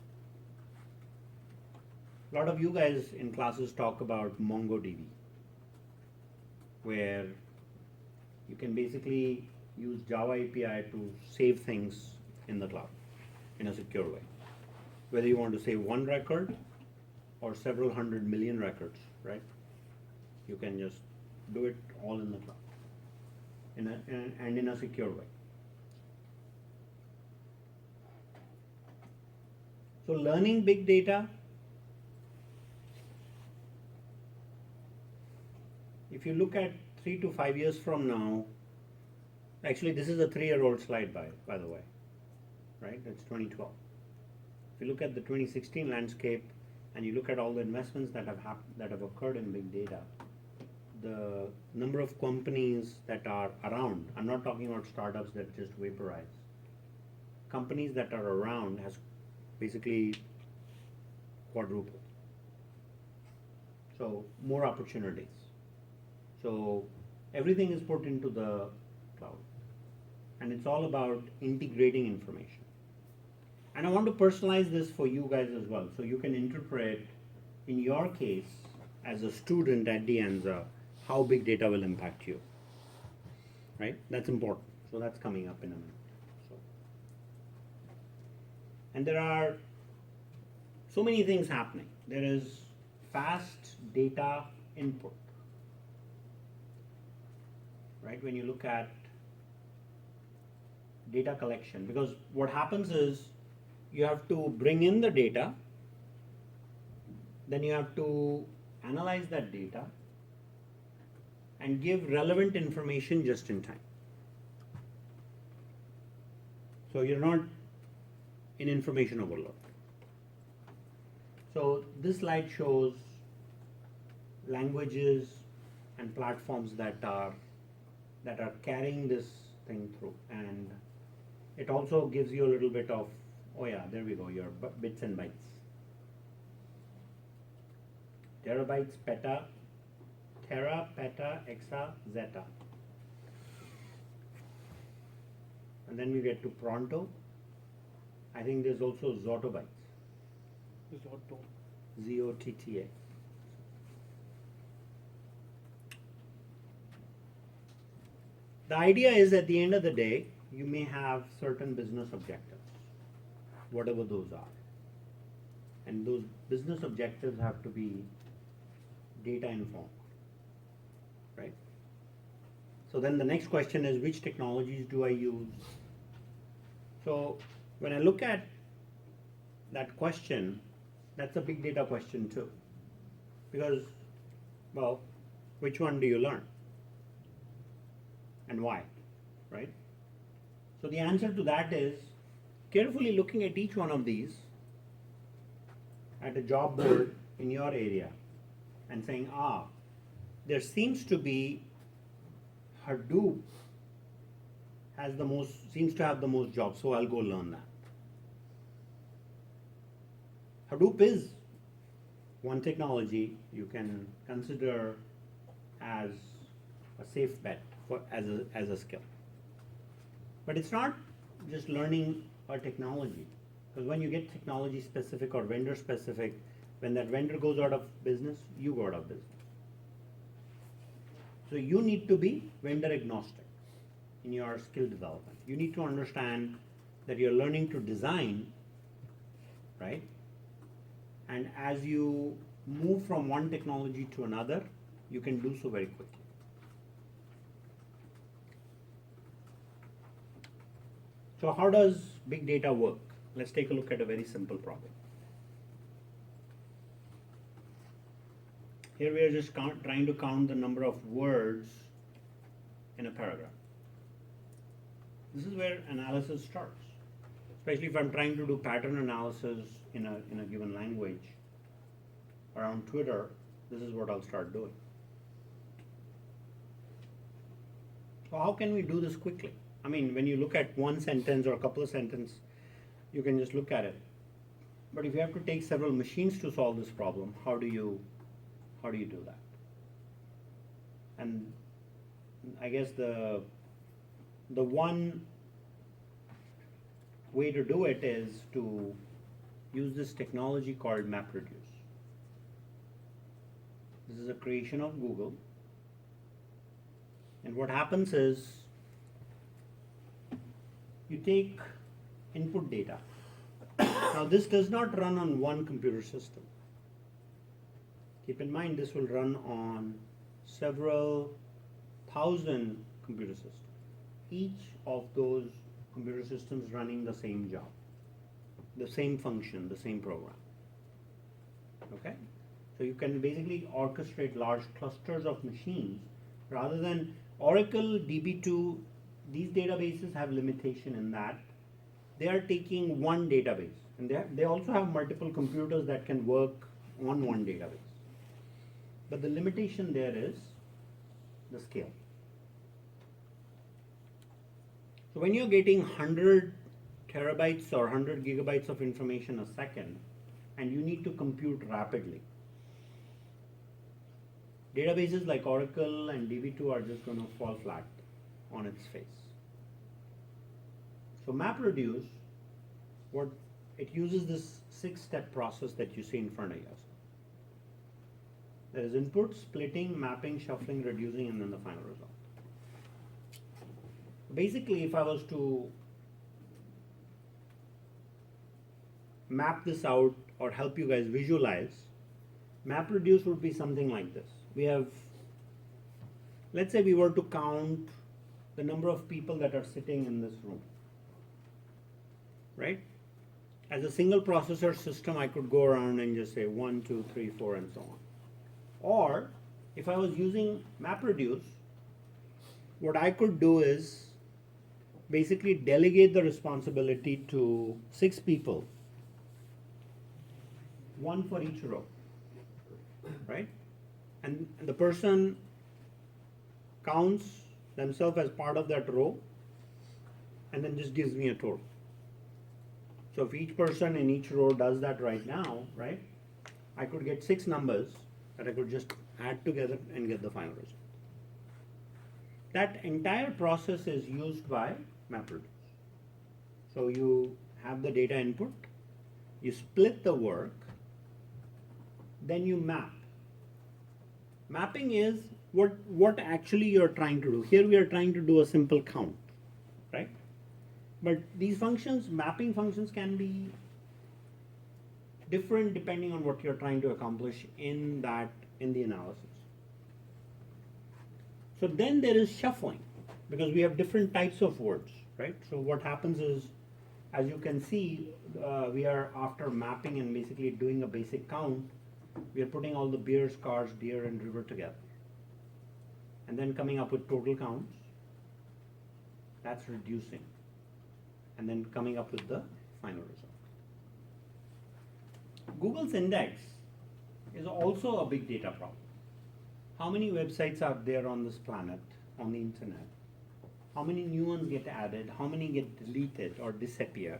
a lot of you guys in classes talk about MongoDB, where you can basically use Java API to save things in the cloud in a secure way. Whether you want to save one record or several 100 million records, right? You can just do it all in the cloud and in a secure way. So learning big data, if you look at 3 to 5 years from now, actually this is a 3-year-old slide by the way, right? It's 2012. If you look at the 2016 landscape and you look at all the investments that have occurred in big data, the number of companies that are around, I'm not talking about startups that just vaporize, companies that are around has basically quadrupled. So more opportunities. So everything is put into the cloud. And it's all about integrating information. And I want to personalize this for you guys as well, so you can interpret in your case as a student at De Anza how big data will impact you. Right? That's important. So that's coming up in a minute. So. And there are so many things happening. There is fast data input. Right? When you look at data collection, because what happens is you have to bring in the data, then you have to analyze that data and give relevant information just in time. So you're not in information overload. So this slide shows languages and platforms that are carrying this thing through, and it also gives you a little bit of, oh yeah, there we go, your bits and bytes. Terabytes, peta, tera, peta, exa, zeta. And then we get to Pronto. I think there's also zotobytes. Zotto. ZOTTA. The idea is at the end of the day, you may have certain business objectives, whatever those are. And those business objectives have to be data informed, right? So then the next question is, which technologies do I use? So when I look at that question, that's a big data question too. Because, well, which one do you learn? And why, right? So the answer to that is carefully looking at each one of these at a job board in your area and saying, there seems to be Hadoop seems to have the most jobs, so I'll go learn that. Hadoop is one technology you can consider as a safe bet as a skill. But it's not just learning a technology, because when you get technology specific or vendor specific, when that vendor goes out of business, you go out of business. So you need to be vendor agnostic in your skill development. You need to understand that you're learning to design, right? And as you move from one technology to another, you can do so very quickly. So how does big data work? Let's take a look at a very simple problem. Here we are just trying to count the number of words in a paragraph. This is where analysis starts. Especially if I'm trying to do pattern analysis in a given language around Twitter, this is what I'll start doing. So how can we do this quickly? I mean, when you look at one sentence or a couple of sentences, you can just look at it. But if you have to take several machines to solve this problem, how do you do that? And I guess the one way to do it is to use this technology called MapReduce. This is a creation of Google. And what happens is you take input data. Now this does not run on one computer system. Keep in mind this will run on several thousand computer systems. Each of those computer systems running the same job, the same function, the same program. Okay? So you can basically orchestrate large clusters of machines rather than Oracle, DB2, these databases have limitation in that they are taking one database, and they also have multiple computers that can work on one database. But the limitation there is the scale. So when you're getting 100 terabytes or 100 gigabytes of information a second, and you need to compute rapidly, databases like Oracle and DB2 are just going to fall flat on its face. So MapReduce, what it uses this 6-step process that you see in front of you. There is input, splitting, mapping, shuffling, reducing, and then the final result. Basically, if I was to map this out or help you guys visualize, MapReduce would be something like this. We have, let's say we were to count the number of people that are sitting in this room, right? As a single processor system, I could go around and just say 1, 2, 3, 4, and so on. Or if I was using MapReduce, what I could do is basically delegate the responsibility to 6 people, 1 for each row, right? And the person counts themselves as part of that row and then just gives me a total. So if each person in each row does that right now, right, I could get 6 numbers that I could just add together and get the final result. That entire process is used by MapReduce. So you have the data input, you split the work, then you map. Mapping is what actually you're trying to do. Here we are trying to do a simple count, right? But these functions, mapping functions, can be different depending on what you're trying to accomplish in the analysis. So then there is shuffling, because we have different types of words, right? So what happens is, as you can see, we are, after mapping and basically doing a basic count, we are putting all the bears, cars, deer, and river together, and then coming up with total counts. That's reducing, and then coming up with the final result. Google's index is also a big data problem. How many websites are there on this planet, on the internet? How many new ones get added? How many get deleted or disappear?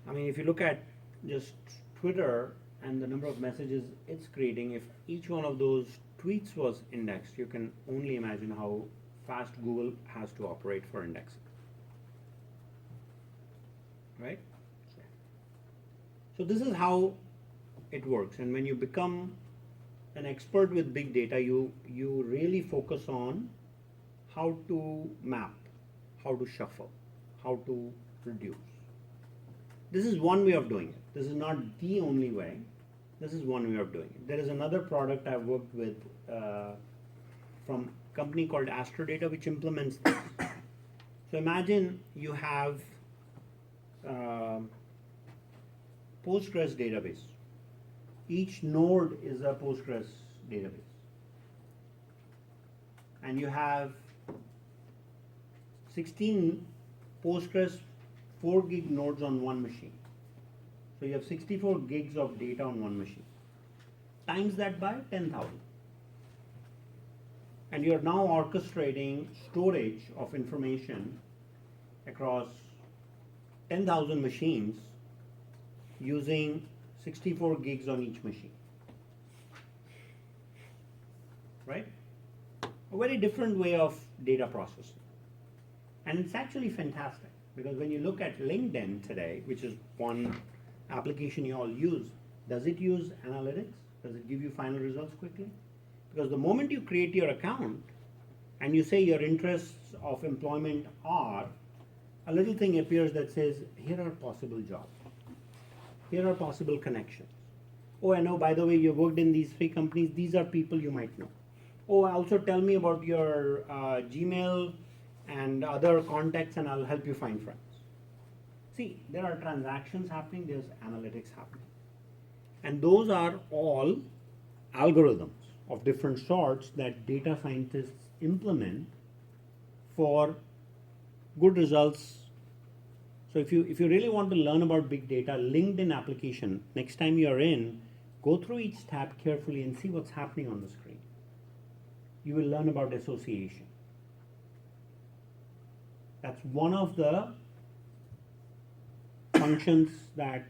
I mean, if you look at just Twitter and the number of messages it's creating, if each one of those tweets was indexed, you can only imagine how fast Google has to operate for indexing. Right? So this is how it works. And when you become an expert with big data, you really focus on how to map, how to shuffle, how to reduce. This is one way of doing it. This is not the only way. This is one way of doing it. There is another product I've worked with from a company called Astrodata, which implements this. So imagine you have Postgres database. Each node is a Postgres database. And you have 16 Postgres 4 gig nodes on one machine. So you have 64 gigs of data on one machine. Times that by 10,000. And you're now orchestrating storage of information across 10,000 machines using 64 gigs on each machine. Right? A very different way of data processing. And it's actually fantastic, because when you look at LinkedIn today, which is one application you all use, does it use analytics? Does it give you final results quickly? Because the moment you create your account and you say your interests of employment are, a little thing appears that says, here are possible jobs. Here are possible connections. Oh, I know, by the way, you worked in these 3 companies. These are people you might know. Oh, also tell me about your Gmail and other contacts, and I'll help you find friends. See, there are transactions happening, there's analytics happening. And those are all algorithms of different sorts that data scientists implement for good results. So if you really want to learn about big data, LinkedIn application, next time you're in, go through each tab carefully and see what's happening on the screen. You will learn about association. That's one of the functions that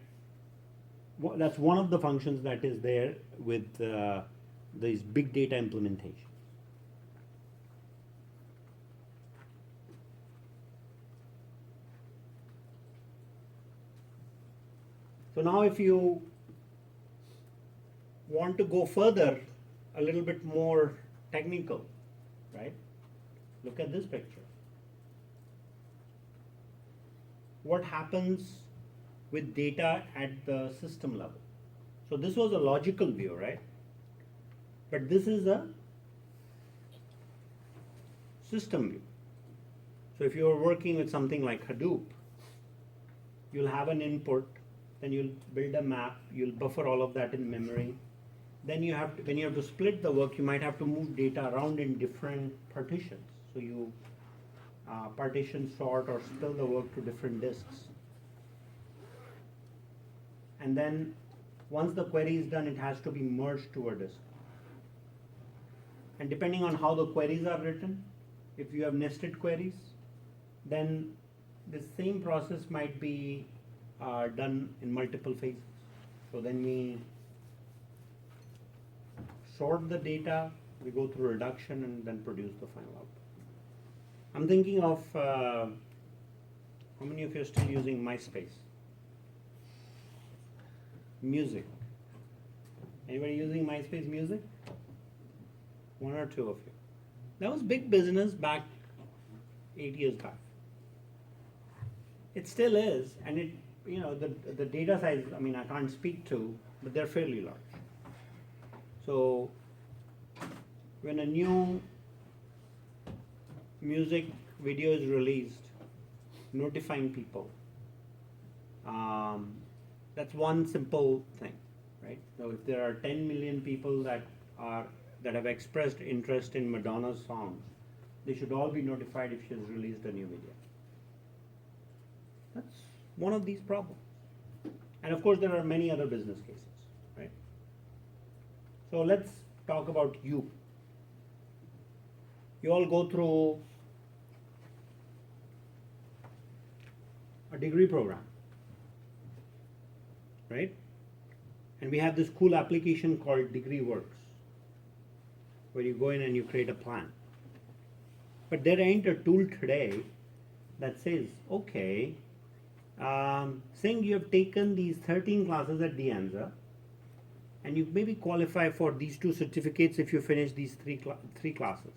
is there with these big data implementations. So now if you want to go further, a little bit more technical, right? Look at this picture. What happens with data at the system level? So this was a logical view, right? But this is a system view. So if you're working with something like Hadoop, you'll have an input, then you'll build a map, you'll buffer all of that in memory. Then you have to, when you have to split the work, you might have to move data around in different partitions. So you partition, sort, or spill the work to different disks. And then once the query is done, it has to be merged to a disk. And depending on how the queries are written, if you have nested queries, then the same process might be done in multiple phases. So then we sort the data, we go through reduction, and then produce the final output. I'm thinking of, how many of you are still using MySpace? Music. Anybody using MySpace Music? One or two of you. That was big business back 8 years back. It still is, and it, you know, the data size, I mean, I can't speak to, but they're fairly large. So when a new music video is released, notifying people, that's one simple thing, right? So if there are 10 million people that have expressed interest in Madonna's songs, they should all be notified if she has released a new video. That's one of these problems. And of course there are many other business cases, right? So let's talk about you. You all go through a degree program, right? And we have this cool application called DegreeWorks, where you go in and you create a plan. But there ain't a tool today that says, okay, saying you have taken these 13 classes at De Anza, and you maybe qualify for these 2 certificates if you finish these three classes.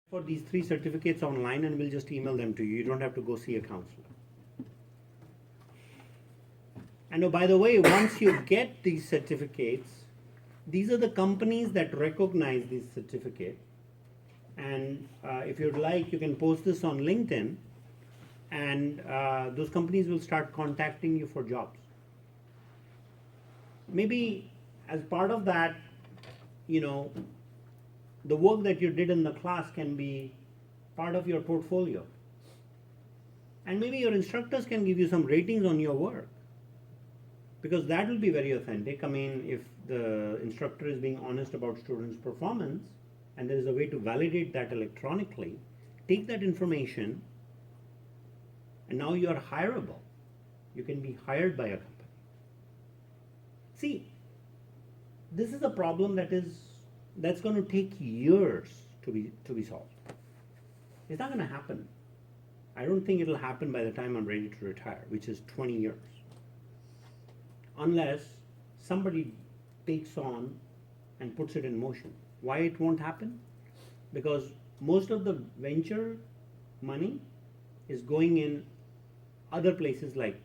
For these 3 certificates online, and we'll just email them to you. You don't have to go see a counselor. And oh, by the way, once you get these certificates, these are the companies that recognize these certificates. And if you'd like, you can post this on LinkedIn, and those companies will start contacting you for jobs. Maybe as part of that, you know, the work that you did in the class can be part of your portfolio. And maybe your instructors can give you some ratings on your work, because that will be very authentic. I mean, if the instructor is being honest about students' performance, and there is a way to validate that electronically, take that information, and now you are hireable. You can be hired by a company. See, this is a problem that's going to take years to be solved. It's not going to happen. I don't think it'll happen by the time I'm ready to retire, which is 20 years. Unless somebody takes on and puts it in motion. Why it won't happen? Because most of the venture money is going in other places, like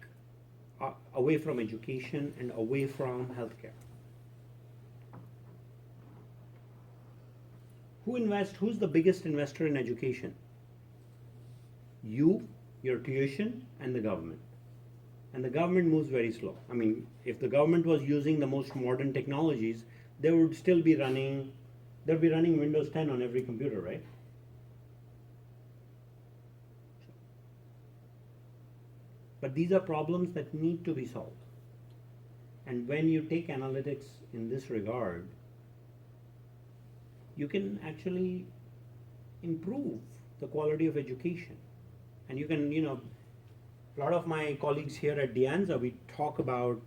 away from education and away from healthcare. Who's the biggest investor in education? You, your tuition, and the government. And the government moves very slow. I mean, if the government was using the most modern technologies, they would still be running, they'll be running Windows 10 on every computer, right? But these are problems that need to be solved. And when you take analytics in this regard, you can actually improve the quality of education. And you can, you know, a lot of my colleagues here at De Anza, we talk about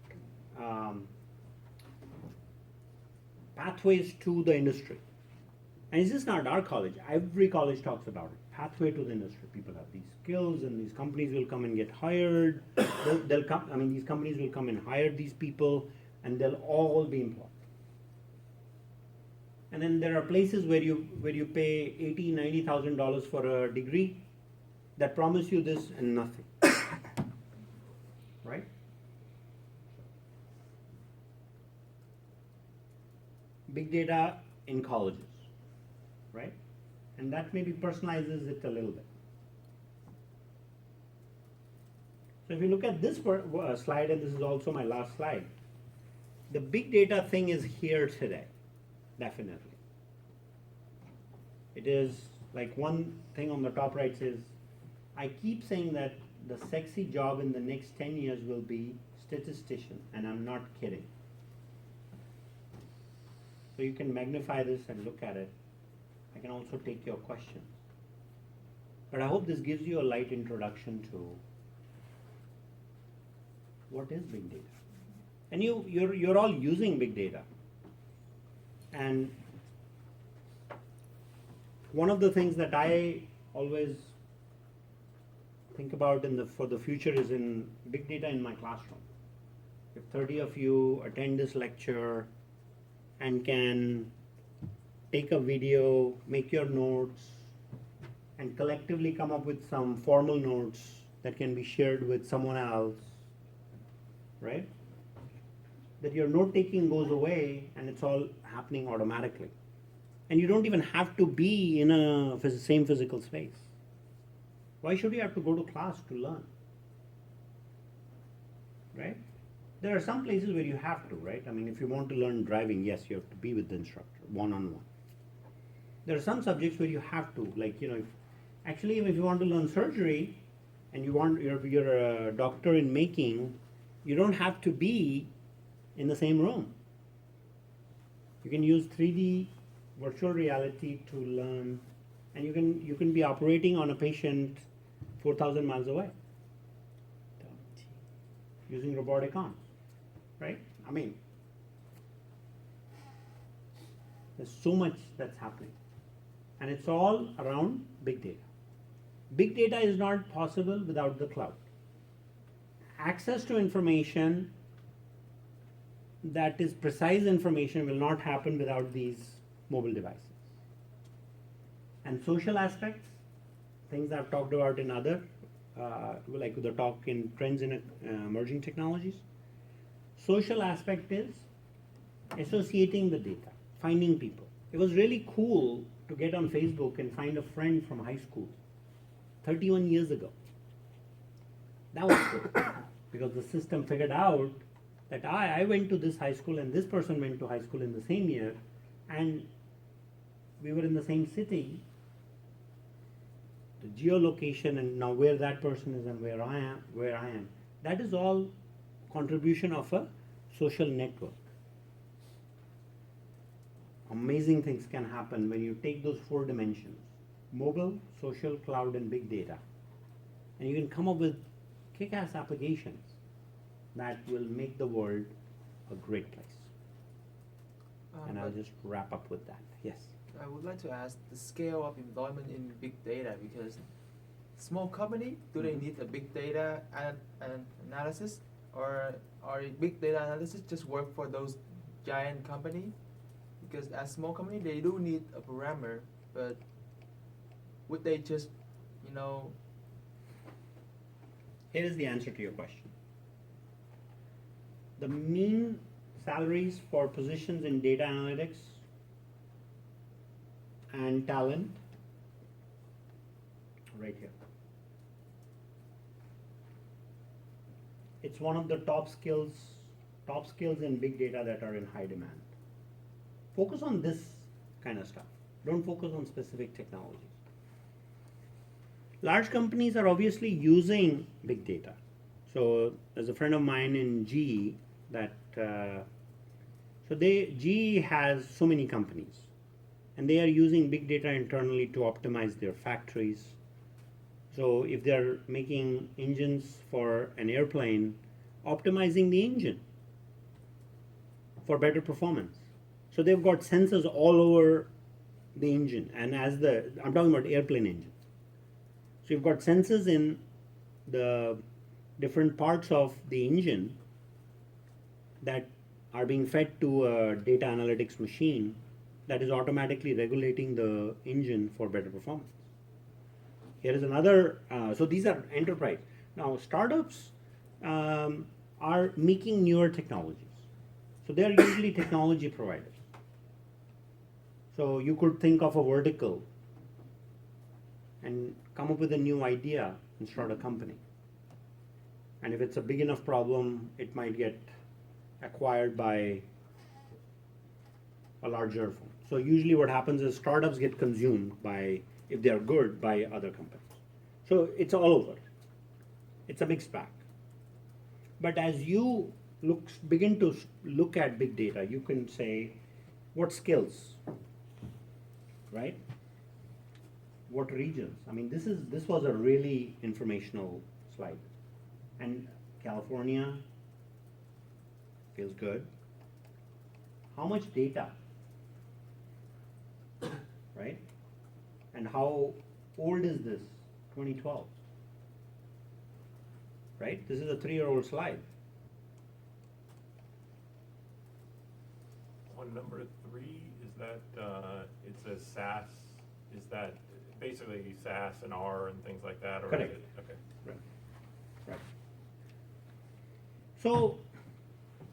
pathways to the industry. And it's just not our college. Every college talks about it. Pathway to the industry. People have these skills, and these companies will come and get hired. They'll come. I mean, these companies will come and hire these people, and they'll all be employed. And then there are places where you pay $80,000-$90,000 for a degree that promise you this and nothing, right? Big data in colleges, right? And that maybe personalizes it a little bit. So if you look at this slide, and this is also my last slide, the big data thing is here today, definitely. It is like one thing on the top right says, I keep saying that the sexy job in the next 10 years will be statistician, and I'm not kidding. So you can magnify this and look at it. I can also take your questions. But I hope this gives you a light introduction to what is big data. And you're all using big data. And one of the things that I always think about for the future is in big data in my classroom. If 30 of you attend this lecture and can take a video, make your notes, and collectively come up with some formal notes that can be shared with someone else, right? That your note taking goes away and it's all happening automatically. And you don't even have to be in a same physical space. Why should you have to go to class to learn? Right? There are some places where you have to, right? I mean, if you want to learn driving, yes, you have to be with the instructor, one-on-one. There are some subjects where you have to, like, if you want to learn surgery and you're a doctor in making, you don't have to be in the same room. You can use 3D virtual reality to learn, and you can be operating on a patient 4,000 miles away using robotic arms, right? I mean, there's so much that's happening, and it's all around big data. Big data is not possible without the cloud. Access to information that is precise information will not happen without these mobile devices. And social aspects, things I've talked about in other, like the talk in trends in emerging technologies. Social aspect is associating the data, finding people. It was really cool to get on Facebook and find a friend from high school 31 years ago. That was cool because the system figured out that I went to this high school and this person went to high school in the same year, and we were in the same city. The geolocation and now where that person is and where I am, that is all contribution of a social network. Amazing things can happen when you take those 4 dimensions: mobile, social, cloud, and big data, and you can come up with kick-ass applications that will make the world a great place. And I'll just wrap up with that. Yes. I would like to ask the scale of employment in big data, because small company, do they need a big data analysis, or big data analysis just work for those giant company? Because as small company, they do need a programmer, but would they just, Here is the answer to your question. The mean salaries for positions in data analytics and talent, right here. It's one of the top skills in big data that are in high demand. Focus on this kind of stuff. Don't focus on specific technologies. Large companies are obviously using big data. So there's a friend of mine in GE that, GE has so many companies, and they are using big data internally to optimize their factories. So if they're making engines for an airplane, optimizing the engine for better performance. So they've got sensors all over the engine, and I'm talking about airplane engines. So you've got sensors in the different parts of the engine that are being fed to a data analytics machine that is automatically regulating the engine for better performance. Here is another, so these are enterprise. Now startups are making newer technologies. So they are usually technology providers. So you could think of a vertical and come up with a new idea and start a company. And if it's a big enough problem, it might get acquired by a larger firm. So usually what happens is startups get consumed by, if they are good, by other companies. So it's all over. It's a mixed bag. But as you begin to look at big data, you can say, what skills, right? What regions? I mean, this was a really informational slide. And California feels good. How much data, right? And how old is this? 2012, right? This is a 3-year-old slide. on number 3, is that, it says SaaS, is that basically SaaS and R and things like that, or is Correct. it? Okay. Right. So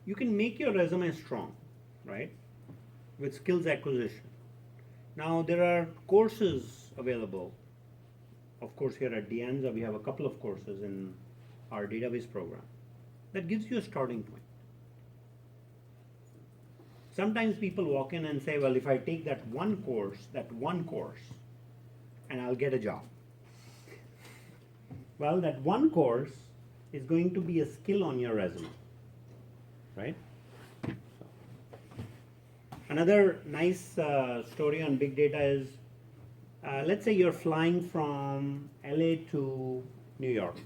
you can make your resume strong, right? With skills acquisition. Now there are courses available. Of course, here at De Anza, we have a couple of courses in our database program that gives you a starting point. Sometimes people walk in and say, well, if I take that one course, and I'll get a job. Well, that one course is going to be a skill on your resume, right? So, another nice story on big data is, let's say you're flying from LA to New York,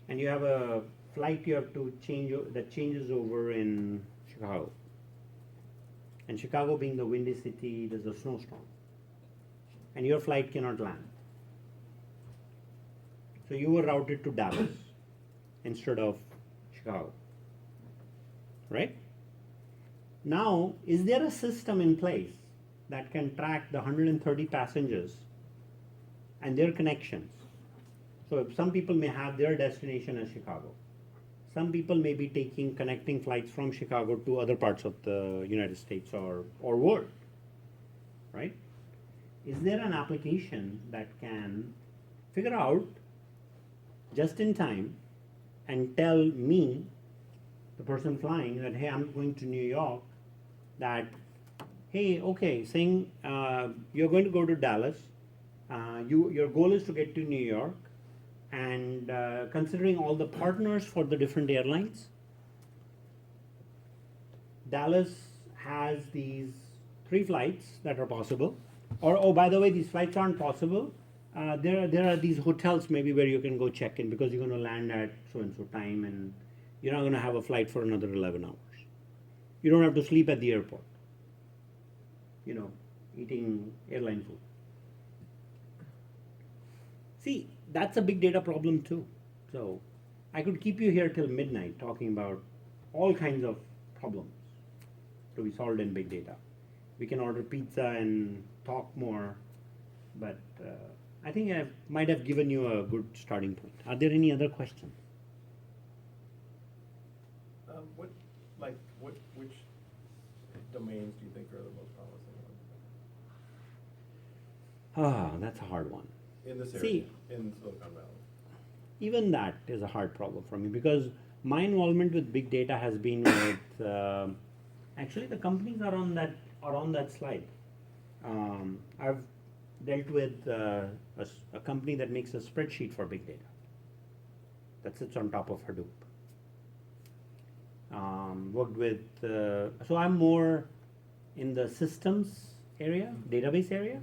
and you have a flight you have to change that changes over in Chicago. And Chicago being the windy city, there's a snowstorm, and your flight cannot land. So you were routed to Dallas instead of Chicago, right? Now, is there a system in place that can track the 130 passengers and their connections? So if some people may have their destination as Chicago. Some people may be taking connecting flights from Chicago to other parts of the United States or world, right? Is there an application that can figure out just in time and tell me, the person flying, that hey, I'm going to New York, that hey, okay, saying you're going to go to Dallas, your goal is to get to New York, and considering all the partners for the different airlines, Dallas has these 3 flights that are possible. Or, oh, by the way, these flights aren't possible. There are these hotels maybe where you can go check in because you're going to land at so-and-so time and you're not going to have a flight for another 11 hours. You don't have to sleep at the airport, eating airline food. See, that's a big data problem too. So I could keep you here till midnight talking about all kinds of problems to be solved in big data. We can order pizza and talk more, but I think I might have given you a good starting point. Are there any other questions? Which domains do you think are the most promising ones? That's a hard one. In this area, See, in Silicon Valley? even that is a hard problem for me because my involvement with big data has been with actually the companies are on that slide. I've dealt with a company that makes a spreadsheet for big data that sits on top of Hadoop. Worked with so I'm more in the systems area, database area,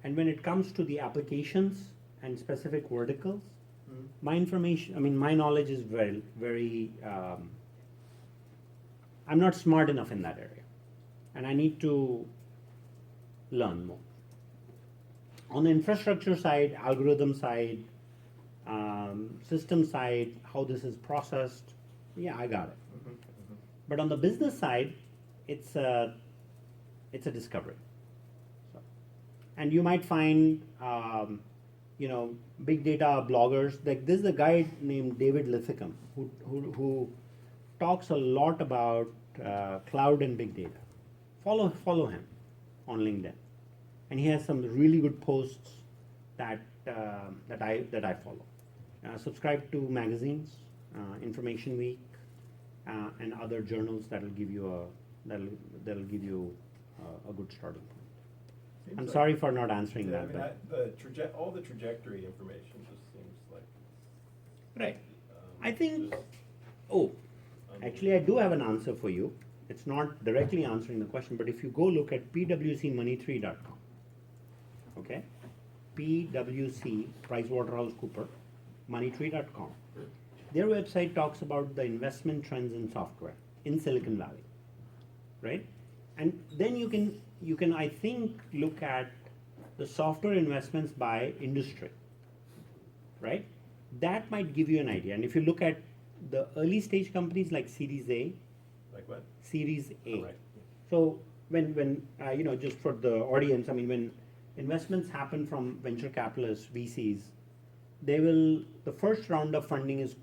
and when it comes to the applications and specific verticals, my knowledge is very I'm not smart enough in that area, and I need to learn more. On the infrastructure side, algorithm side, system side, how this is processed, yeah, I got it. But on the business side, it's a discovery. So, and you might find big data bloggers. Like there's a guy named David Lithicum who talks a lot about cloud and big data. Follow him on LinkedIn, and he has some really good posts that I follow. Subscribe to magazines, Information Week, and other journals that'll give you a good starting point. Seems I'm like- sorry for not answering Yeah, that. all the trajectory information just seems like. Right. um, I think. just Oh, actually, I do have an answer for you. It's not directly answering the question, but if you go look at pwcmoney3.com, okay, PwC, PricewaterhouseCoopers, money3.com. Their website talks about the investment trends in software in Silicon Valley, right? And then you can I think look at the software investments by industry, right? That might give you an idea. And if you look at the early stage companies like Series A, Like Like what? Series A. Correct. So when just for the audience, I mean, when investments happen from venture capitalists, VCs, the first round of funding is,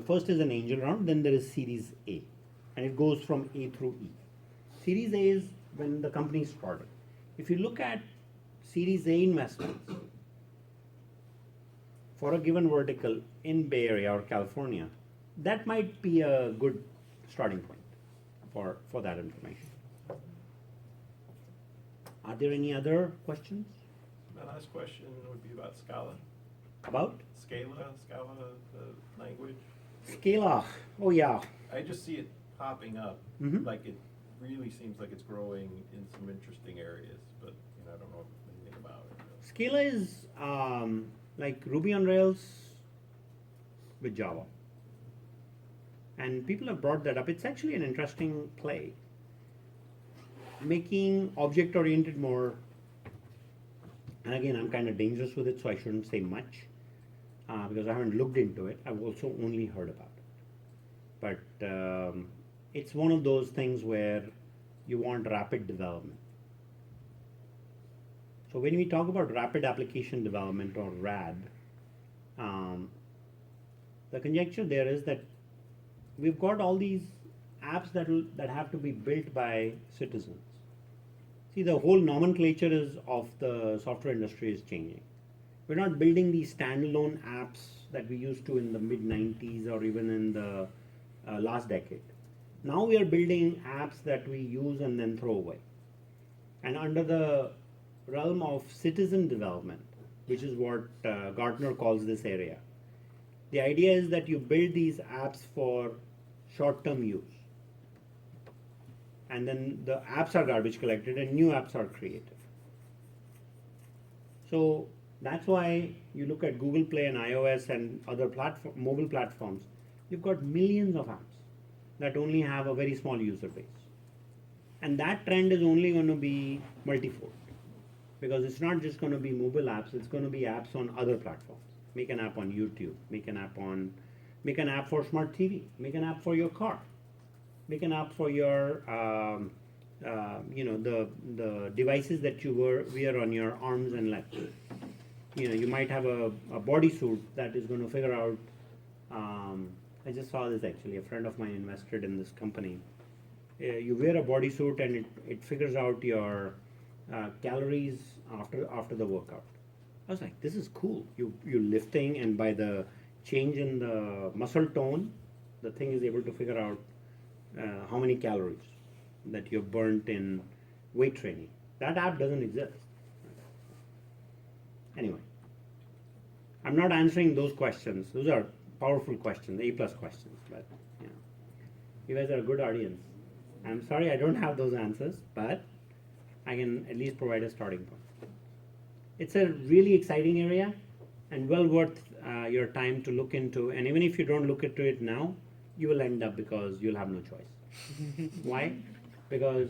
first is an angel round, then there is Series A, and it goes from A through E. Series A is when the company started. If you look at Series A investments for a given vertical in Bay Area or California, that might be a good starting point for that information. Are there any other questions My last question would be about Scala. about Scala, the language. Scala? Oh yeah. I just see it popping up, Mhm. like it really seems like it's growing in some interesting areas, but I don't know anything about it. Scala is like Ruby on Rails with Java. And people have brought that up. It's actually an interesting play. Making object-oriented more, and again, I'm kind of dangerous with it, so I shouldn't say much because I haven't looked into it. I've also only heard about it. But it's one of those things where you want rapid development. So when we talk about rapid application development or RAD, the conjecture there is that we've got all these apps that have to be built by citizens. See, the whole nomenclature of the software industry is changing. We're not building these standalone apps that we used to in the mid-90s or even in the last decade. Now we are building apps that we use and then throw away. And under the realm of citizen development, which is what Gartner calls this area, the idea is that you build these apps for short-term use. And then the apps are garbage collected and new apps are created. So that's why you look at Google Play and iOS and other mobile platforms, you've got millions of apps that only have a very small user base. And that trend is only going to be multifold, because it's not just going to be mobile apps, it's going to be apps on other platforms. Make an app on YouTube, make an app for smart TV, make an app for your car, make an app for your the devices that you wear on your arms and legs. You might have a bodysuit that is going to figure out. I just saw this actually. A friend of mine invested in this company. You wear a bodysuit and it figures out your calories after the workout. I was like, this is cool. You're lifting, and by the change in the muscle tone, the thing is able to figure out how many calories that you've burnt in weight training. That app doesn't exist. Anyway, I'm not answering those questions. Those are powerful questions, A+ questions, but you guys are a good audience. I'm sorry I don't have those answers, but I can at least provide a starting point. It's a really exciting area and well worth your time to look into, and even if you don't look into it now, you will end up because you'll have no choice. Why? Because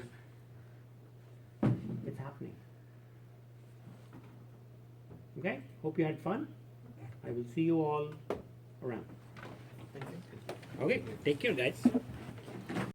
it's happening. Okay, hope you had fun. I will see you all around. Thank you. Okay, take care guys.